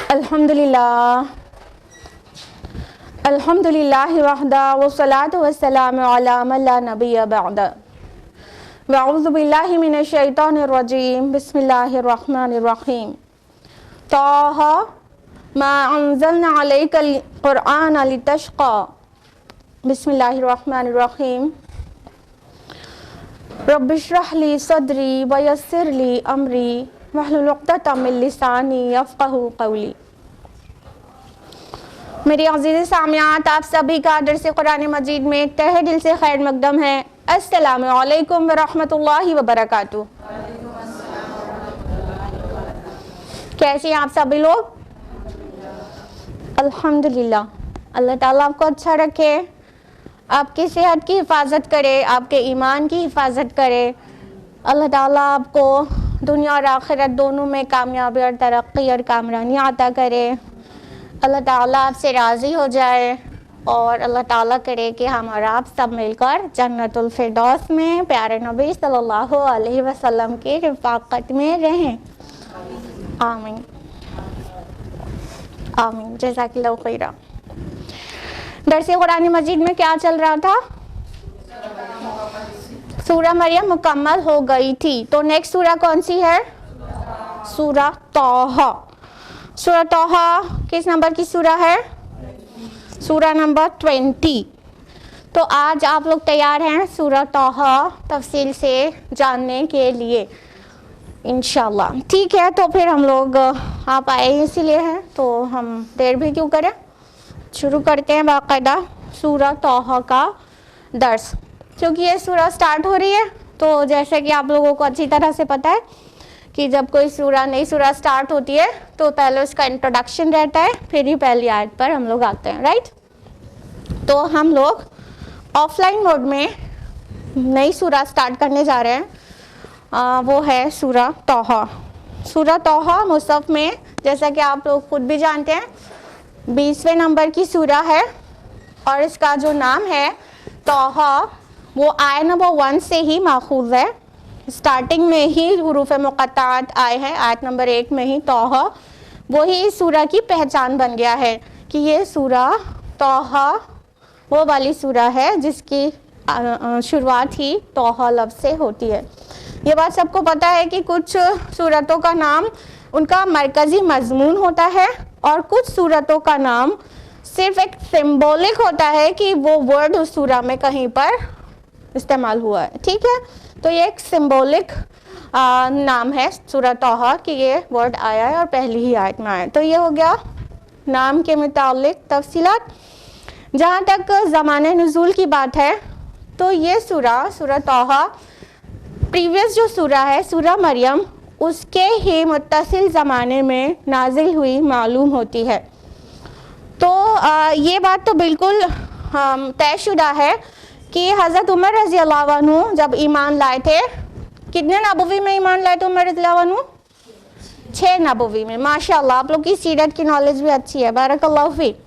الحمدللہ وحدہ والصلاة والسلام علی من لا نبی بعد واعوذ باللہ من الشیطان الرجیم بسم اللہ الرحمن الرحیم طٰ ما انزلنا علیک القرآن لتشقی بسم اللہ الرحمن الرحیم رب اشرح لی صدری ویسر لی امری واحلل عقدۃ من لسانی یفقہوا قولی۔ میری عزیز سامعات، آپ سبھی کا درس قرآن مجید میں تہہ دل سے خیر مقدم ہے۔ السلام علیکم ورحمۃ اللہ وبرکاتہ۔ کیسے ہیں آپ سبھی لوگ؟ الحمدللہ۔ اللہ تعالیٰ آپ کو اچھا رکھے، آپ کی صحت کی حفاظت کرے، آپ کے ایمان کی حفاظت کرے۔ اللہ تعالیٰ آپ کو دنیا اور آخرت دونوں میں کامیابی اور ترقی اور کامرانی عطا کرے۔ اللہ تعالیٰ آپ سے راضی ہو جائے اور اللہ تعالیٰ کرے کہ ہم اور آپ سب مل کر جنت الفردوس میں پیارے نبی صلی اللہ علیہ وسلم کی رفاقت میں رہیں۔ آمین آمین۔ جزاک اللہ خیرا۔ درس قرآن مجید میں کیا چل رہا تھا؟ سورہ مریم مکمل ہو گئی تھی، تو نیکسٹ سورہ کون سی ہے؟ سورہ طٰ۔ سورہ طٰ کس نمبر کی سورہ ہے؟ سورہ نمبر 20۔ تو آج آپ لوگ تیار ہیں سورہ طٰ تفصیل سے جاننے کے لیے انشاءاللہ؟ ٹھیک ہے، تو پھر ہم لوگ آپ آئے ہی اسی لیے ہیں تو ہم دیر بھی کیوں کریں، شروع کرتے ہیں باقاعدہ سورہ طٰ کا درس۔ کیونکہ یہ سورہ سٹارٹ ہو رہی ہے تو جیسے کہ آپ لوگوں کو اچھی طرح سے پتہ ہے کہ جب کوئی نئی سورہ سٹارٹ ہوتی ہے تو پہلے اس کا انٹروڈکشن رہتا ہے، پھر ہی پہلی آیت پر ہم لوگ آتے ہیں، رائٹ؟ تو ہم لوگ آف لائن موڈ میں نئی سورہ سٹارٹ کرنے جا رہے ہیں، وہ ہے سورہ طٰ۔ سورہ طٰ مصحف میں جیسا کہ آپ لوگ خود بھی جانتے ہیں 20ویں نمبر کی سورہ ہے، اور اس کا جو نام ہے طٰ وہ آیت نمبر 1 سے ہی ماخوذ ہے۔ سٹارٹنگ میں ہی حروف مقطعات آئے ہیں، آیت نمبر 1 میں ہی طٰ وہی اس سورہ کی پہچان بن گیا ہے کہ یہ سورہ طٰ وہ والی سورہ ہے جس کی شروعات ہی طٰ لفظ سے ہوتی ہے۔ یہ بات سب کو پتہ ہے کہ کچھ سورتوں کا نام ان کا مرکزی مضمون ہوتا ہے اور کچھ سورتوں کا نام صرف ایک سمبولک ہوتا ہے کہ وہ ورڈ اس سورہ میں کہیں پر استعمال ہوا ہے، ٹھیک ہے؟ تو یہ ایک سمبولک نام ہے سورہ طٰ کہ یہ ورڈ آیا ہے اور پہلی ہی آیت میں آیا ہے۔ تو یہ ہو گیا نام کے متعلق تفصیلات۔ جہاں تک زمانہ نزول کی بات ہے تو یہ سورہ طٰ پریویس جو سورہ ہے سورہ مریم اس کے ہی متصل زمانے میں نازل ہوئی معلوم ہوتی ہے۔ تو یہ بات تو بالکل طے شدہ ہے کہ حضرت عمر رضی اللہ عنہ جب ایمان لائے تھے، کتنے نبوی میں ایمان لائے تھے عمر رضی اللہ عنہ؟ 6 نبوی میں۔ ماشاءاللہ آپ لوگ کی سیرت کی نالج بھی اچھی ہے، بارک اللہ فیک۔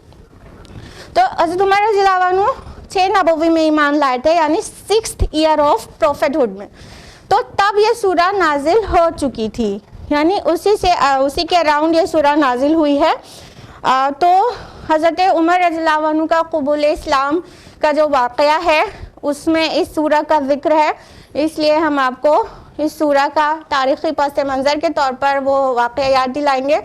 تو حضرت عمر رضی اللہ عنہ 6 نبوی میں ایمان لائے تھے، یعنی 6th year of prophet hood میں۔ تو تب یہ سورہ نازل ہو چکی تھی، یعنی اسی کے اراؤنڈ یہ سورہ نازل ہوئی ہے۔ تو حضرت عمر رضی اللہ عنہ کا قبول اسلام کا جو واقعہ ہے اس میں اس سورہ کا ذکر ہے، اس لیے ہم آپ کو اس سورہ کا تاریخی پس منظر کے طور پر وہ واقعہ یاد دلائیں گے۔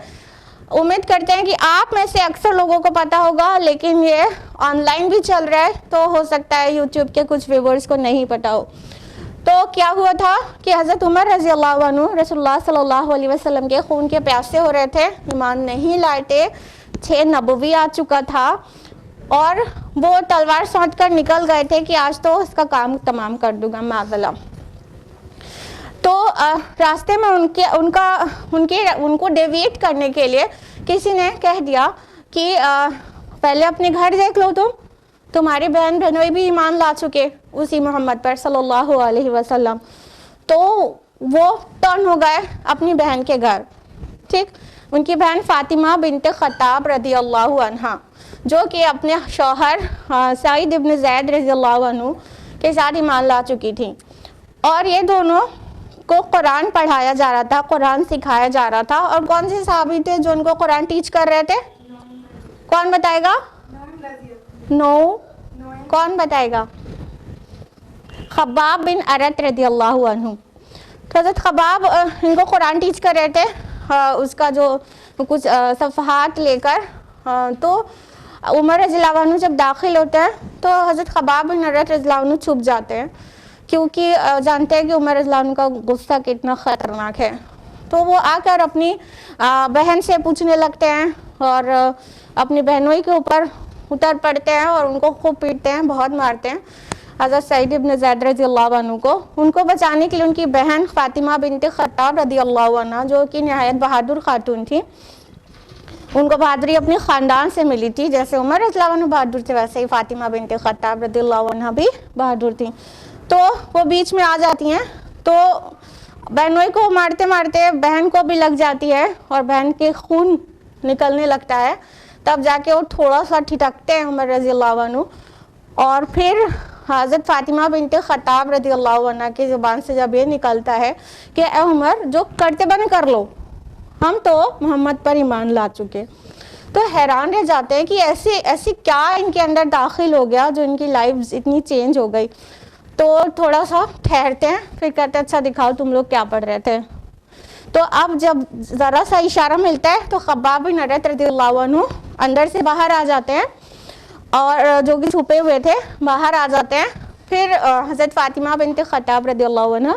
امید کرتے ہیں کہ آپ میں سے اکثر لوگوں کو پتہ ہوگا، لیکن یہ آن لائن بھی چل رہا ہے تو ہو سکتا ہے یوٹیوب کے کچھ ویورز کو نہیں پتہ ہو۔ تو کیا ہوا تھا کہ حضرت عمر رضی اللہ عنہ رسول اللہ صلی اللہ علیہ وسلم کے خون کے پیاسے ہو رہے تھے، ایمان نہیں لائے تھے، 6 نبوی آ چکا تھا اور وہ تلوار سونت کر نکل گئے تھے کہ آج تو اس کا کام تمام کر دوں گا معذلہ۔ تو راستے میں ان کو ڈیویٹ کرنے کے لیے کسی نے کہہ دیا کہ پہلے اپنے گھر دیکھ لو، تمہاری بہن بہنوئی بھی ایمان لا چکے اسی محمد پر صلی اللہ علیہ وسلم۔ تو وہ ٹرن ہو گئے اپنی بہن کے گھر، ٹھیک؟ ان کی بہن فاطمہ بنت خطاب رضی اللہ عنہا، جو کہ اپنے شوہر سعید ابن زید رضی اللہ عنہ کے ساتھ ایمان لا چکی تھیں، اور یہ دونوں کو قرآن پڑھایا جا رہا تھا, قرآن سکھایا جا رہا تھا. اور کون سے صحابی تھے جو ان کو قرآن ٹیچ کر رہے تھے؟ کون بتائے گا؟ نو, کون بتائے گا؟ خباب بن ارت رضی اللہ عنہ. تو حضرت خباب ان کو قرآن ٹیچ کر رہے تھے, اس کا جو کچھ صفحات لے کر. تو عمر رضی اللہ عنہ جب داخل ہوتے ہیں تو حضرت خباب بن ارت رضی اللہ عنہ چھپ جاتے ہیں, کیونکہ جانتے ہیں کہ عمر رضی اللہ عنہ کا غصہ کتنا خطرناک ہے. تو وہ آ کر اپنی بہن سے پوچھنے لگتے ہیں اور اپنی بہنوں کے اوپر اتر پڑتے ہیں اور ان کو خوب پیٹتے ہیں, بہت مارتے ہیں حضرت سعید بن زید رضی اللہ عنہ کو. ان کو بچانے کے لیے ان کی بہن فاطمہ بنت خطاب رضی اللہ عنہ, جو کہ نہایت بہادر خاتون تھی, ان کو بہادری اپنے خاندان سے ملی تھی. جیسے عمر رضی اللہ عنہ بہادر تھے ویسے ہی فاطمہ بنت خطاب رضی اللہ عنہ بھی بہادر تھی. تو وہ بیچ میں آ جاتی ہیں, تو بہنوں کو مارتے مارتے بہن کو بھی لگ جاتی ہے اور بہن کے خون نکلنے لگتا ہے. تب جا کے وہ تھوڑا سا ٹھٹکتے ہیں عمر رضی اللہ عنہ, اور پھر حضرت فاطمہ بنت خطاب رضی اللہ عنہ کی زبان سے جب یہ نکلتا ہے کہ اے عمر, جو کرتے بنے کر لو, ہم تو محمد پر ایمان لا چکے. تو حیران رہ جاتے ہیں کہ ایسی کیا ان کے اندر داخل ہو گیا جو ان کی لائف اتنی چینج ہو گئی. تو تھوڑا سا ٹھہرتے ہیں, پھر کہتے ہیں اچھا دکھاؤ تم لوگ کیا پڑھ رہے تھے. تو اب جب ذرا سا اشارہ ملتا ہے تو خباب بن ارت رضی اللہ عنہ اندر سے باہر آ جاتے ہیں, اور جو کہ چھپے ہوئے تھے باہر آ جاتے ہیں. پھر حضرت فاطمہ بنت خطاب رضی اللہ عنہ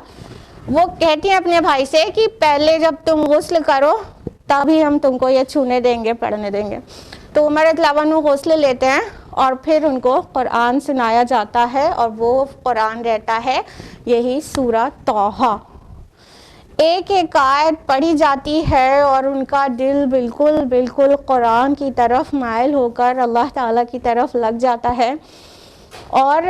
وہ کہتی ہیں اپنے بھائی سے کہ پہلے جب تم غسل کرو تبھی ہم تم کو یہ چھونے دیں گے, پڑھنے دیں گے. تو عمر رضی اللہ عنہ غسل لیتے ہیں اور پھر ان کو قرآن سنایا جاتا ہے, اور وہ قرآن رہتا ہے یہی سورہ طٰہٰ. ایک ایک آیت پڑھی جاتی ہے اور ان کا دل بالکل قرآن کی طرف مائل ہو کر اللہ تعالیٰ کی طرف لگ جاتا ہے. اور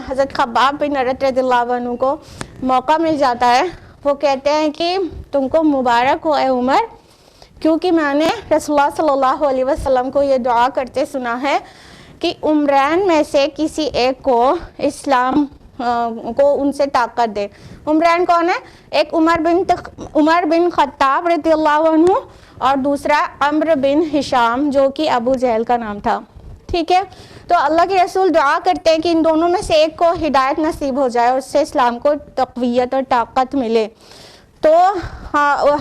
حضرت خباب بن ارت رضی اللہ عنہ کو موقع مل جاتا ہے. وہ کہتے ہیں کہ تم کو مبارک ہو اے عمر, کیونکہ میں نے رسول اللہ صلی اللہ علیہ وسلم کو یہ دعا کرتے سنا ہے کہ عمرین میں سے کسی ایک کو اسلام کو ان سے طاقت دے. عمرین کون ہے؟ ایک عمر بن خطاب رضی اللہ عنہ اور دوسرا عمرو بن ہشام جو کہ ابو جہل کا نام تھا. ٹھیک ہے, تو اللہ کے رسول دعا کرتے ہیں کہ ان دونوں میں سے ایک کو ہدایت نصیب ہو جائے اور اس سے اسلام کو تقویت اور طاقت ملے. تو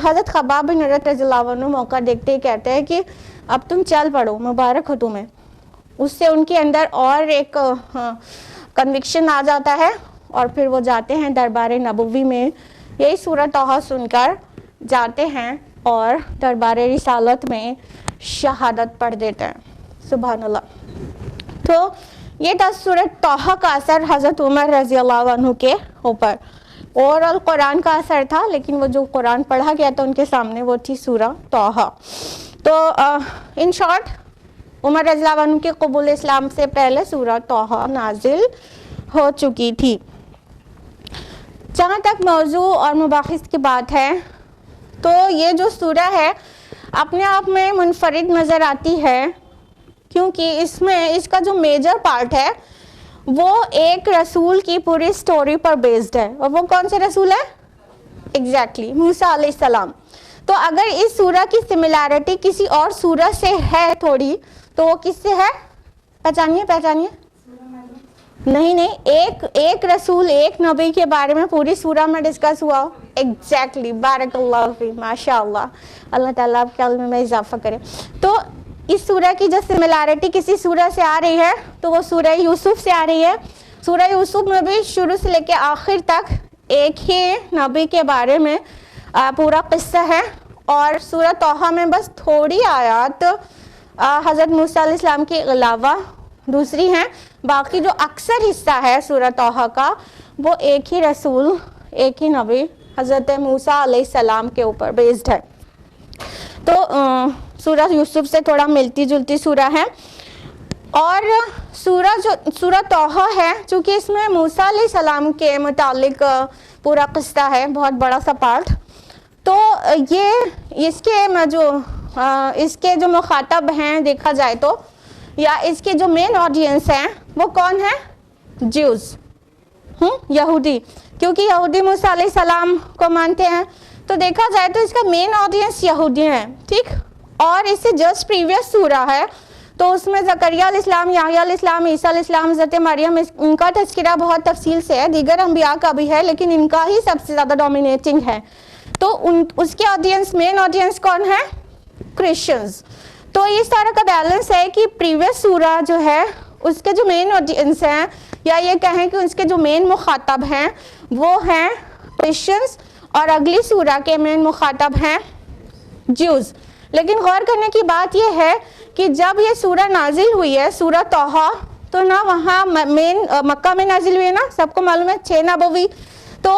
حضرت خباب بن ارت رضی اللہ عنہ موقع دیکھتے ہی کہتے ہیں کہ اب تم چل پڑو, مبارک ہو تمہیں. اس سے ان کے اندر اور ایک کنوکشن آ جاتا ہے, اور پھر وہ جاتے ہیں دربار نبوی میں, یہی سورہ طٰہٰ سن کر جاتے ہیں اور دربار رسالت میں شہادت پڑھ دیتے ہیں. سبحان اللہ. تو یہ تھا سورہ طٰہٰ کا اثر حضرت عمر رضی اللہ عنہ کے اوپر. اوورآل قرآن کا اثر تھا, لیکن وہ جو قرآن پڑھا گیا تھا ان کے سامنے وہ تھی سورہ طٰہٰ. تو ان شارٹ عمر رضی اللہ عنہ کے قبول اسلام سے پہلے سورہ طٰہٰ نازل ہو چکی تھی. جہاں تک موضوع اور مباحث کی بات ہے تو یہ جو سورہ ہے اپنے آپ میں منفرد نظر آتی ہے, کیونکہ اس کا جو میجر پارٹ ہے وہ ایک رسول کی پوری سٹوری پر بیسڈ ہے. اور وہ کون سے رسول ہے؟ ایگزیکٹلی موسیٰ علیہ السلام. تو اگر اس سورہ کی سملیرٹی کسی اور سورہ سے ہے تھوڑی, تو وہ کس سے ہے؟ پہچانیے. نہیں, ایک رسول ایک نبی کے بارے میں پوری سورہ میں ڈسکس ہوا. ایگزیکٹلی, بارک اللہ فی, ماشاء اللہ, اللہ تعالیٰ آپ کے علم میں اضافہ کرے. تو اس سورہ کی جو سملیرٹی کسی سورہ سے آ رہی ہے تو وہ سورہ یوسف سے آ رہی ہے. سورہ یوسف میں بھی شروع سے لے کے آخر تک ایک ہی نبی کے بارے میں پورا قصہ ہے, اور سورہ طٰہٰ میں بس تھوڑی آیات حضرت موسیٰ علیہ السلام کے علاوہ دوسری ہیں. باقی جو اکثر حصہ ہے سورہ طٰہٰ کا وہ ایک ہی رسول, ایک ہی نبی حضرت موسیٰ علیہ السلام کے اوپر بیسڈ ہے. تو سورہ یوسف سے تھوڑا ملتی جلتی سورہ ہے. اور سورہ طٰہٰ ہے چونکہ اس میں موسیٰ علیہ السلام کے متعلق پورا قصہ ہے, بہت بڑا سا پارٹ. تو یہ اس کے جو مخاطب ہیں دیکھا جائے تو, یا اس کے جو مین آڈینس ہیں وہ کون ہیں؟ جیوز. یہودی, کیونکہ یہودی موسیٰ علیہ السلام کو مانتے ہیں. تو دیکھا جائے تو اس کا مین آڈینس یہودی ہیں, ٹھیک. اور اس سے جسٹ پریویس سورہ ہے, تو اس میں زکریا علیہ السلام, یحییٰ علیہ السلام, عیسیٰ علیہ السلام, حضرت مریم, ان کا تذکرہ بہت تفصیل سے ہے, دیگر انبیاء کا بھی ہے, لیکن ان کا ہی سب سے زیادہ ڈومینیٹنگ ہے. تو اس کے آڈینس, مین آڈینس کون ہے؟ کرسچنز. تو اس طرح کا بیلنس ہے کہ پریویس سورہ جو ہے اس کے جو مین آڈینس ہیں, یا یہ کہیں کہ اس کے جو مین مخاطب ہیں وہ ہیں کرسچنز, اور اگلی سورہ کے مین مخاطب ہیں جیوز. لیکن غور کرنے کی بات یہ ہے کہ جب یہ سورہ نازل ہوئی ہے, سورہ طٰہٰ, تو نہ وہاں مین مکہ میں نازل ہوئی ہے, نا سب کو معلوم ہے 6 نبوی, تو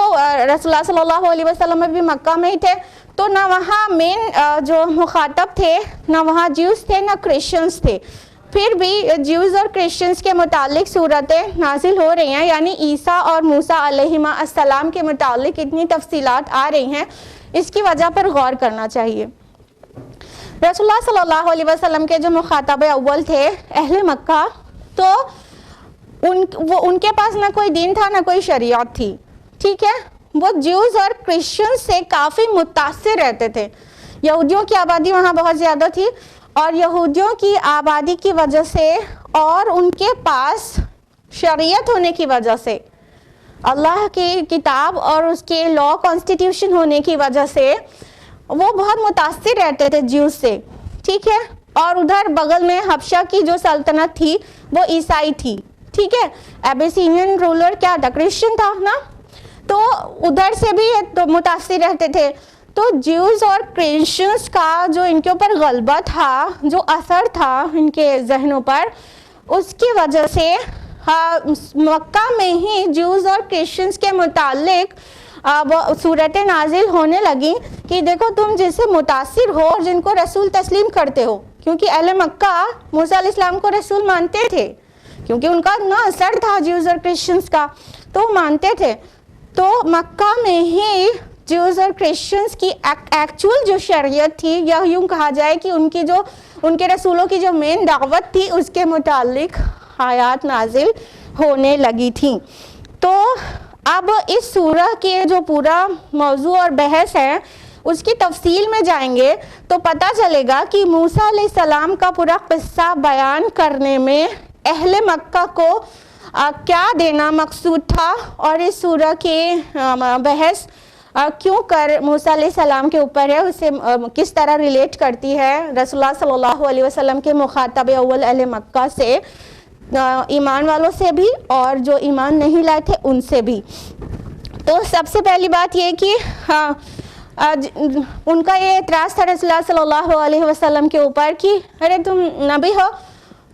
رسول اللہ صلی اللہ علیہ وسلم میں بھی مکہ میں ہی تھے, تو نہ وہاں مین جو مخاطب تھے, نہ وہاں جیوز تھے, نہ کرسچنز تھے. پھر بھی جیوز اور کرسچنز کے متعلق صورتیں نازل ہو رہی ہیں, یعنی عیسیٰ اور موسیٰ علیہما السلام کے متعلق اتنی تفصیلات آ رہی ہیں, اس کی وجہ پر غور کرنا چاہیے. رسول اللہ صلی اللہ علیہ وسلم کے جو مخاطب اول تھے اہل مکہ, تو ان کے پاس نہ کوئی دین تھا, نہ کوئی شریعت تھی, ٹھیک ہے. وہ جیوز اور کرسچن سے کافی متاثر رہتے تھے. یہودیوں کی آبادی وہاں بہت زیادہ تھی, اور یہودیوں کی آبادی کی وجہ سے اور ان کے پاس شریعت ہونے کی وجہ سے, اللہ کی کتاب اور اس کے لا کانسٹیٹیوشن ہونے کی وجہ سے وہ بہت متاثر رہتے تھے جیوز سے, ٹھیک ہے. اور ادھر بغل میں حبشہ کی جو سلطنت تھی وہ عیسائی تھی, ٹھیک ہے. ایبیسینین رولر کیا تھا؟ کرسچن تھا نا, تو ادھر سے بھی تو متاثر رہتے تھے. تو جیوز اور کرسچنس کا جو ان کے اوپر غلبہ تھا, جو اثر تھا ان کے ذہنوں پر, اس کی وجہ سے مکہ میں ہی جیوز اور کرسچنس کے متعلق صورتیں نازل ہونے لگی کہ دیکھو تم جن سے متاثر ہو اور جن کو رسول تسلیم کرتے ہو, کیونکہ اہل مکہ موسیٰ علیہ السلام کو رسول مانتے تھے, کیونکہ ان کا نا اثر تھا جیوز اور کرسچنس کا, تو مانتے تھے. تو مکہ میں ہی جیوز اور کرسچنس کی ایکچول جو شریعت تھی, یا یوں کہا جائے کہ ان کے رسولوں کی جو مین دعوت تھی, اس کے متعلق آیات نازل ہونے لگی تھیں. تو اب اس سورہ کے جو پورا موضوع اور بحث ہے اس کی تفصیل میں جائیں گے تو پتہ چلے گا کہ موسیٰ علیہ السلام کا پورا قصہ بیان کرنے میں اہل مکہ کو کیا دینا مقصود تھا, اور اس سورہ کے بحث کیوں کر موسیٰ علیہ السلام کے اوپر ہے, اسے کس طرح ریلیٹ کرتی ہے رسول اللہ صلی اللہ علیہ وسلم کے مخاطب اول اہل مکہ سے, ایمان والوں سے بھی اور جو ایمان نہیں لائے تھے ان سے بھی. تو سب سے پہلی بات یہ کہ ان کا یہ اعتراض تھا رسول اللہ صلی اللہ علیہ وسلم کے اوپر کہ ارے تم نبی ہو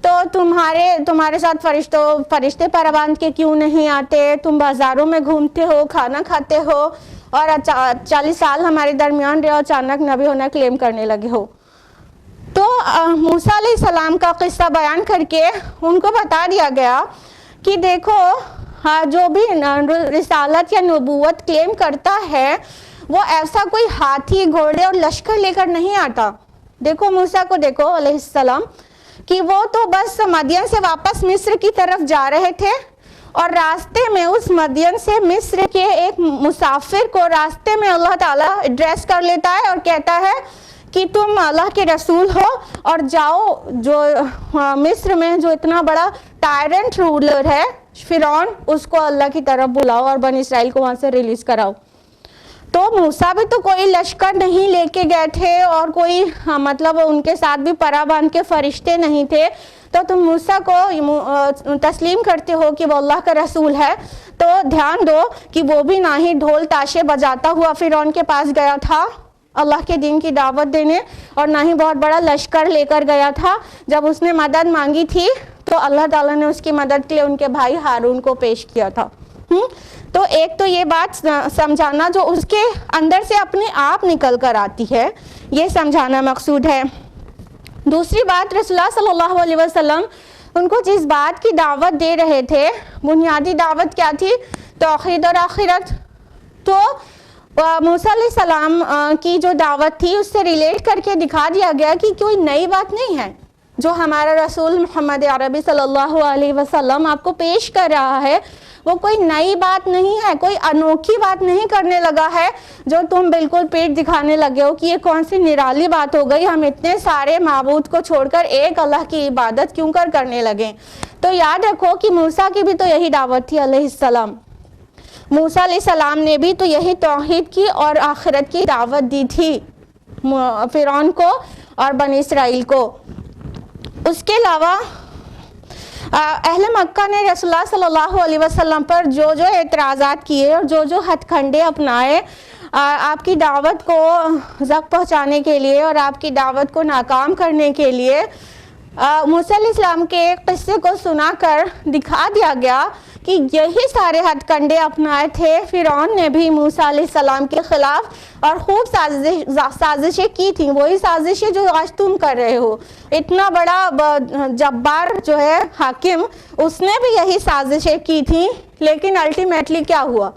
تو تمہارے ساتھ فرشتے پروان کے کیوں نہیں آتے, تم بازاروں میں گھومتے ہو, کھانا کھاتے ہو, اور 40 سال ہمارے درمیان رہے, اچانک نبی ہونا کلیم کرنے لگے ہو. تو موسیٰ علیہ السلام کا قصہ بیان کر کے ان کو بتا دیا گیا کہ دیکھو جو بھی رسالت یا نبوت کلیم کرتا ہے وہ ایسا کوئی ہاتھی, گھوڑے اور لشکر لے کر نہیں آتا. دیکھو موسیٰ کو دیکھو علیہ السلام کہ وہ تو بس مدین سے واپس مصر کی طرف جا رہے تھے, اور راستے میں اس مدین سے مصر کے ایک مسافر کو راستے میں اللہ تعالیٰ ایڈریس کر لیتا ہے اور کہتا ہے کہ تم اللہ کے رسول ہو اور جاؤ جو مصر میں جو اتنا بڑا ٹائرنٹ رولر ہے فرعون, اس کو اللہ کی طرف بلاؤ اور بنی اسرائیل کو وہاں سے ریلیز کراؤ. تو موسیٰ بھی تو کوئی لشکر نہیں لے کے گئے تھے, اور کوئی مطلب ان کے ساتھ بھی پرا باندھ کے فرشتے نہیں تھے, تو تم موسیٰ کو تسلیم کرتے ہو کہ وہ اللہ کا رسول ہے. تو دھیان دو کہ وہ بھی نہ ہی ڈھول تاشے بجاتا ہوا فرعون کے پاس گیا تھا اللہ کے دین کی دعوت دینے, اور نہ ہی بہت بڑا لشکر لے کر گیا تھا. جب اس نے مدد مانگی تھی تو اللہ تعالیٰ نے اس کی مدد کے لیے ان کے بھائی ہارون کو پیش کیا تھا. تو ایک تو یہ بات سمجھانا جو اس کے اندر سے اپنے آپ نکل کر آتی ہے, یہ سمجھانا مقصود ہے. دوسری بات, رسول اللہ صلی اللہ علیہ وسلم ان کو جس بات کی دعوت دے رہے تھے, بنیادی دعوت کیا تھی؟ توحید اور آخرت. تو موسیٰ علیہ السلام کی جو دعوت تھی اس سے ریلیٹ کر کے دکھا دیا گیا کہ کوئی نئی بات نہیں ہے. جو ہمارا رسول محمد عربی صلی اللہ علیہ وسلم آپ کو پیش کر رہا ہے وہ کوئی نئی بات نہیں ہے، کوئی انوکھی بات نہیں کرنے لگا ہے جو تم بالکل پیٹ دکھانے لگے ہو کہ یہ کون سی نرالی بات ہو گئی، ہم اتنے سارے معبود کو چھوڑ کر ایک اللہ کی عبادت کیوں کرنے لگے۔ تو یاد رکھو کہ موسیٰ کی بھی تو یہی دعوت تھی علیہ السلام، موسیٰ علیہ السلام نے بھی تو یہی توحید کی اور آخرت کی دعوت دی تھی فرعون کو اور بنی اسرائیل کو۔ اس کے علاوہ اہل مکہ نے رسول اللہ صلی اللہ علیہ وسلم پر جو اعتراضات کیے اور جو ہتھ کنڈے اپنائے آپ کی دعوت کو زخم پہنچانے کے لیے اور آپ کی دعوت کو ناکام کرنے کے لیے، موسیٰ علیہ السلام کے ایک قصے کو سنا کر دکھا دیا گیا کہ یہی سارے ہتھ کنڈے اپنائے تھے فرعون نے بھی موسیٰ علیہ السلام کے خلاف اور خوب سازشیں کی تھیں، وہی سازشیں جو آج تم کر رہے ہو۔ اتنا بڑا جبار جو ہے حاکم، اس نے بھی یہی سازشیں کی تھیں، لیکن الٹیمیٹلی کیا ہوا؟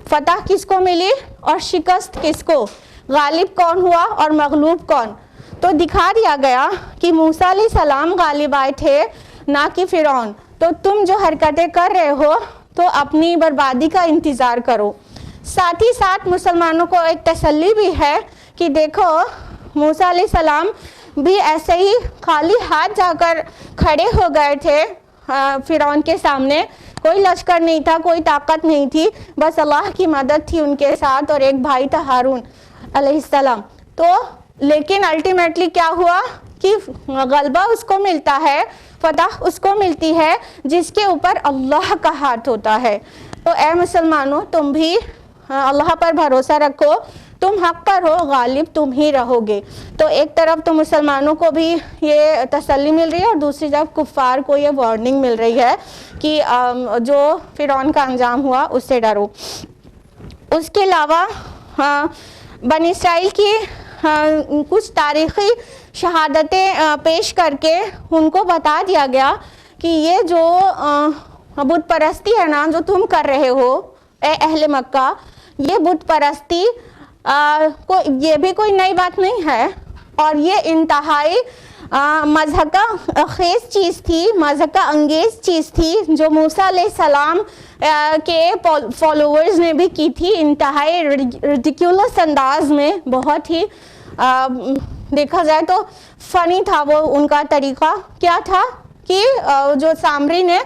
فتح کس کو ملی اور شکست کس کو؟ غالب کون ہوا اور مغلوب کون؟ تو دکھا دیا گیا کہ موسیٰ علیہ السلام غالب آئے تھے نہ کہ فرعون۔ تو تم جو حرکتیں کر رہے ہو تو اپنی بربادی کا انتظار کرو۔ ساتھ ہی ساتھ مسلمانوں کو ایک تسلی بھی ہے کہ دیکھو موسیٰ علیہ السلام بھی ایسے ہی خالی ہاتھ جا کر کھڑے ہو گئے تھے فرعون کے سامنے، کوئی لشکر نہیں تھا، کوئی طاقت نہیں تھی، بس اللہ کی مدد تھی ان کے ساتھ اور ایک بھائی تھا ہارون علیہ السلام۔ تو لیکن الٹیمیٹلی کیا ہوا کہ غلبہ اس کو ملتا ہے، فتح اس کو ملتی ہے جس کے اوپر اللہ کا ہاتھ ہوتا ہے۔ تو اے مسلمانوں تم بھی اللہ پر بھروسہ رکھو، تم حق پر ہو، غالب تم ہی رہو گے۔ تو ایک طرف تو مسلمانوں کو بھی یہ تسلی مل رہی ہے اور دوسری طرف کفار کو یہ وارننگ مل رہی ہے کہ جو فرعون کا انجام ہوا اس سے ڈرو۔ اس کے علاوہ بنی اسرائیل کی کچھ تاریخی شہادتیں پیش کر کے ان کو بتا دیا گیا کہ یہ جو بت پرستی ہے نا جو تم کر رہے ہو اے اہل مکہ، یہ بت پرستی یہ بھی کوئی نئی بات نہیں ہے اور یہ انتہائی مضحکہ خیز چیز تھی، مضحکہ انگیز چیز تھی جو موسیٰ علیہ السلام کے فالوورز نے بھی کی تھی، انتہائی ریڈیکیولس انداز میں، بہت ہی دیکھا جائے تو فنی تھا وہ ان کا طریقہ۔ کیا تھا کہ جو سامری نے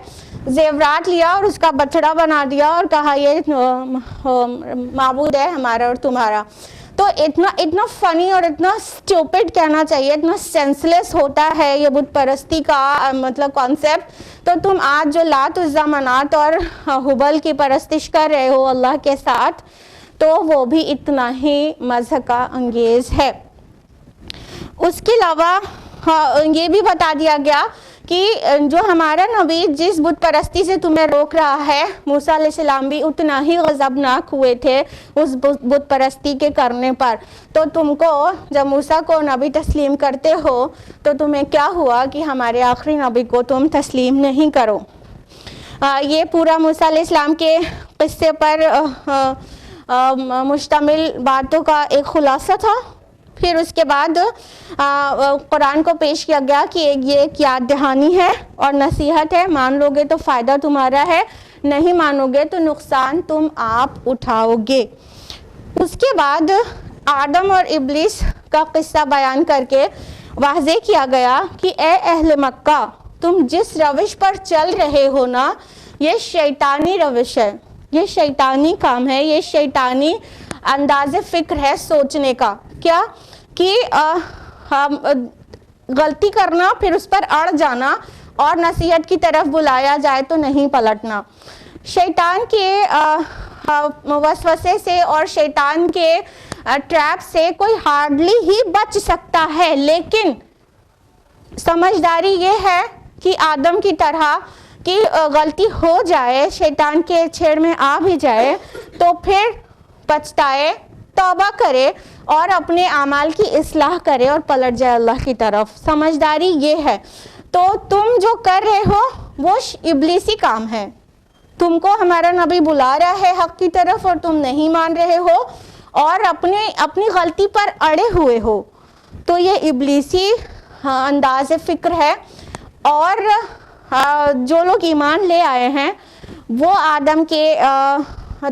زیورات لیا اور اس کا بچڑا بنا دیا اور کہا یہ معبود ہے ہمارا اور تمہارا۔ تو اتنا فنی اور اتنا اسٹوپڈ کہنا چاہیے، اتنا سینسلیس ہوتا ہے یہ بت پرستی کا مطلب کانسیپٹ۔ تو تم آج جو لات عزیٰ منات اور ہبل کی پرستش کر رہے ہو اللہ کے ساتھ، تو وہ بھی اتنا ہی مضحکہ انگیز ہے۔ اس کے علاوہ یہ بھی بتا دیا گیا کہ جو ہمارا نبی جس بت پرستی سے تمہیں روک رہا ہے، موسیٰ علیہ السلام بھی اتنا ہی غضبناک ہوئے تھے اس بت پرستی کے کرنے پر۔ تو تم کو جب موسیٰ کو نبی تسلیم کرتے ہو تو تمہیں کیا ہوا کہ ہمارے آخری نبی کو تم تسلیم نہیں کرو۔ یہ پورا موسیٰ علیہ السلام کے قصے پر مشتمل باتوں کا ایک خلاصہ تھا۔ پھر اس کے بعد قرآن کو پیش کیا گیا کہ یہ ایک یاد دہانی ہے اور نصیحت ہے، مان لو گے تو فائدہ تمہارا ہے، نہیں مانو گے تو نقصان تم آپ اٹھاؤ گے۔ اس کے بعد آدم اور ابلیس کا قصہ بیان کر کے واضح کیا گیا کہ اے اہل مکہ، تم جس روش پر چل رہے ہو نا، یہ شیطانی روش ہے، یہ شیطانی کام ہے، یہ شیطانی انداز فکر ہے سوچنے کا۔ کیا کہ غلطی کرنا، پھر اس پر اڑ جانا اور نصیحت کی طرف بلایا جائے تو نہیں پلٹنا۔ شیطان کے وسوسے سے اور شیطان کے ٹریپ سے کوئی ہارڈلی ہی بچ سکتا ہے، لیکن سمجھداری یہ ہے کہ آدم کی طرح کہ غلطی ہو جائے، شیطان کے چھیڑ میں آ بھی جائے تو پھر پچھتائے، توبہ کرے اور اپنے اعمال کی اصلاح کرے اور پلٹ جائے اللہ کی طرف۔ سمجھداری یہ ہے۔ تو تم جو کر رہے ہو وہ ابلیسی کام ہے، تم کو ہمارا نبی بلا رہا ہے حق کی طرف اور تم نہیں مان رہے ہو اور اپنی غلطی پر اڑے ہوئے ہو، تو یہ ابلیسی انداز فکر ہے، اور جو لوگ ایمان لے آئے ہیں وہ آدم کے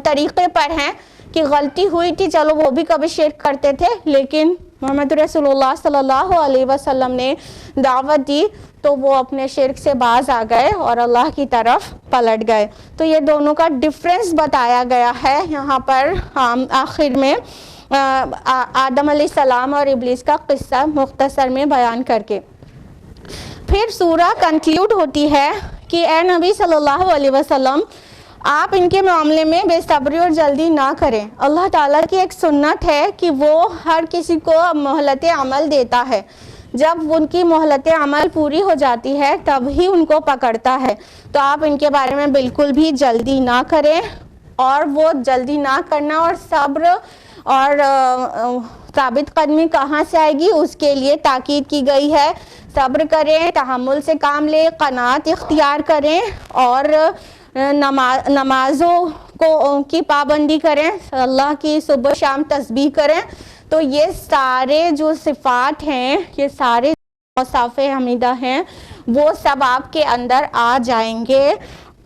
طریقے پر ہیں کہ غلطی ہوئی تھی، چلو وہ بھی کبھی شرک کرتے تھے، لیکن محمد رسول اللہ صلی اللہ علیہ وسلم نے دعوت دی تو وہ اپنے شرک سے باز آ گئے اور اللہ کی طرف پلٹ گئے. تو یہ دونوں کا ڈفرنس بتایا گیا ہے یہاں پر آخر میں آدم علیہ السلام اور ابلیس کا قصہ مختصر میں بیان کر کے. پھر سورہ کنکلیوڈ ہوتی ہے کہ اے نبی صلی اللہ علیہ وسلم آپ ان کے معاملے میں بے صبری اور جلدی نہ کریں. اللہ تعالیٰ کی ایک سنت ہے کہ وہ ہر کسی کو مہلت عمل دیتا ہے، جب ان کی مہلت عمل پوری ہو جاتی ہے تب ہی ان کو پکڑتا ہے. تو آپ ان کے بارے میں بالکل بھی جلدی نہ کریں، اور وہ جلدی نہ کرنا اور صبر اور ثابت قدمی کہاں سے آئے گی اس کے لیے تاکید کی گئی ہے. صبر کریں، تحمل سے کام لیں، قناعت اختیار کریں، اور نمازوں کی پابندی کریں، اللہ کی صبح شام تسبیح کریں. تو یہ سارے جو صفات ہیں، یہ سارے اوصاف حمیدہ ہیں، وہ سب آپ کے اندر آ جائیں گے.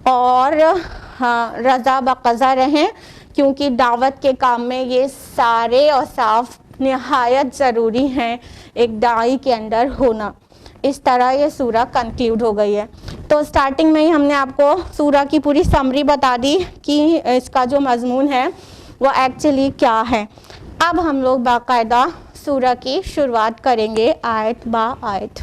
اور رضا بقضا رہیں، کیونکہ دعوت کے کام میں یہ سارے اوصاف نہایت ضروری ہیں ایک داعی کے اندر ہونا. اس طرح یہ سورہ کنکلیوڈ ہو گئی ہے. تو سٹارٹنگ میں ہی ہم نے آپ کو سورہ کی پوری سمری بتا دی کہ اس کا جو مضمون ہے وہ ایکچولی کیا ہے. اب ہم لوگ باقاعدہ سورہ کی شروعات کریں گے آیت با آیت.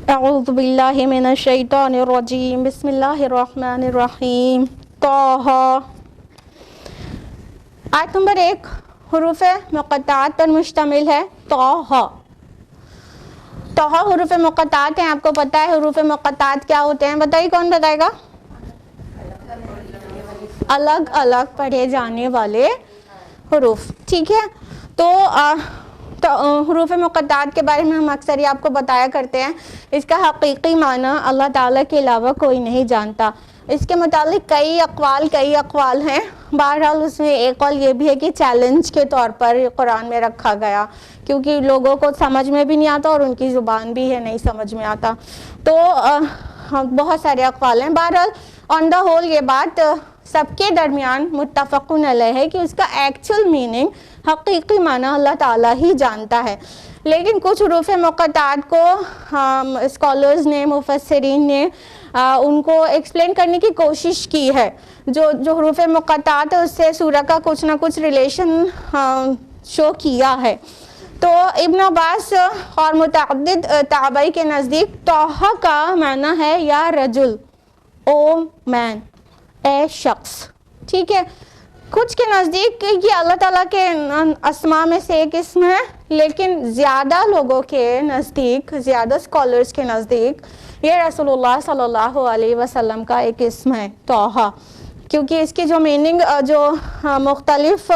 اعوذ باللہ من الشیطان الرجیم، بسم اللہ الرحمن الرحیم. طٰ. آیت نمبر 1 حروف مقطعات پر مشتمل ہے. طٰ. طٰ حروف مقطعات ہیں. آپ کو پتہ ہے حروف مقطعات کیا ہوتے ہیں؟ بتائیے، کون بتائے گا؟ الگ الگ پڑھے جانے والے حروف. ٹھیک ہے، تو حروف مقطعات کے بارے میں ہم اکثر ہی آپ کو بتایا کرتے ہیں. اس کا حقیقی معنی اللہ تعالیٰ کے علاوہ کوئی نہیں جانتا. اس کے متعلق کئی اقوال ہیں. بہرحال اس میں ایک قول یہ بھی ہے کہ چیلنج کے طور پر قرآن میں رکھا گیا، کیونکہ لوگوں کو سمجھ میں بھی نہیں آتا اور ان کی زبان بھی ہے نہیں سمجھ میں آتا. تو بہت سارے اقوال ہیں. بہرحال آن دا ہول یہ بات سب کے درمیان متفقن علیہ ہے کہ اس کا ایکچوئل میننگ، حقیقی معنی اللہ تعالیٰ ہی جانتا ہے. لیکن کچھ حروف مقطعات کو اسکالرز نے، مفسرین نے ان کو ایکسپلین کرنے کی کوشش کی ہے. جو حروف مقطعات ہے اس سے سورہ کا کچھ نہ کچھ ریلیشن شو کیا ہے. تو ابن عباس اور متعدد تابعی کے نزدیک طٰ کا معنی ہے یا رجل، او مین، اے شخص. ٹھیک ہے، کچھ کے نزدیک یہ اللہ تعالیٰ کے اسماء میں سے ایک اسم ہے، لیکن زیادہ لوگوں کے نزدیک، زیادہ اسکالرز کے نزدیک یہ رسول اللہ صلی اللہ علیہ وسلم کا ایک اسم ہے طٰ، کیونکہ اس کی جو میننگ جو مختلف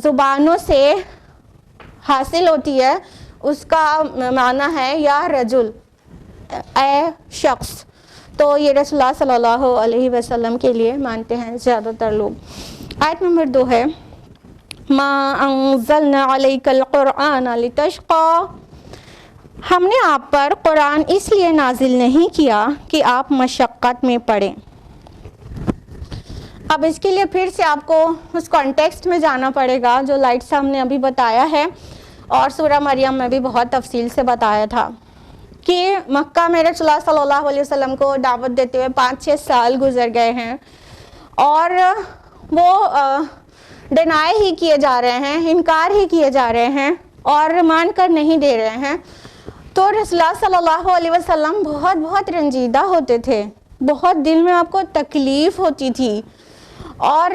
زبانوں سے حاصل ہوتی ہے اس کا معنی ہے یا رجل، اے شخص. تو یہ رسول اللہ صلی اللہ علیہ وسلم کے لیے مانتے ہیں زیادہ تر لوگ. آیت نمبر 2 ہے ما انزلنا علیک القرآن لتشقی. ہم نے آپ پر قرآن اس لیے نازل نہیں کیا کہ آپ مشقت میں پڑیں. اب اس کے لیے پھر سے آپ کو اس کانٹیکسٹ میں جانا پڑے گا جو لائٹس ہم نے ابھی بتایا ہے اور سورہ مریم میں بھی بہت تفصیل سے بتایا تھا کہ مکہ میں رسول اللہ صلی اللہ علیہ وسلم کو دعوت دیتے ہوئے 5-6 سال گزر گئے ہیں اور وہ ڈینائی ہی کیے جا رہے ہیں، انکار ہی کیے جا رہے ہیں اور مان کر نہیں دے رہے ہیں. تو رسول اللہ صلی اللہ علیہ وسلم بہت رنجیدہ ہوتے تھے، بہت دل میں آپ کو تکلیف ہوتی تھی، اور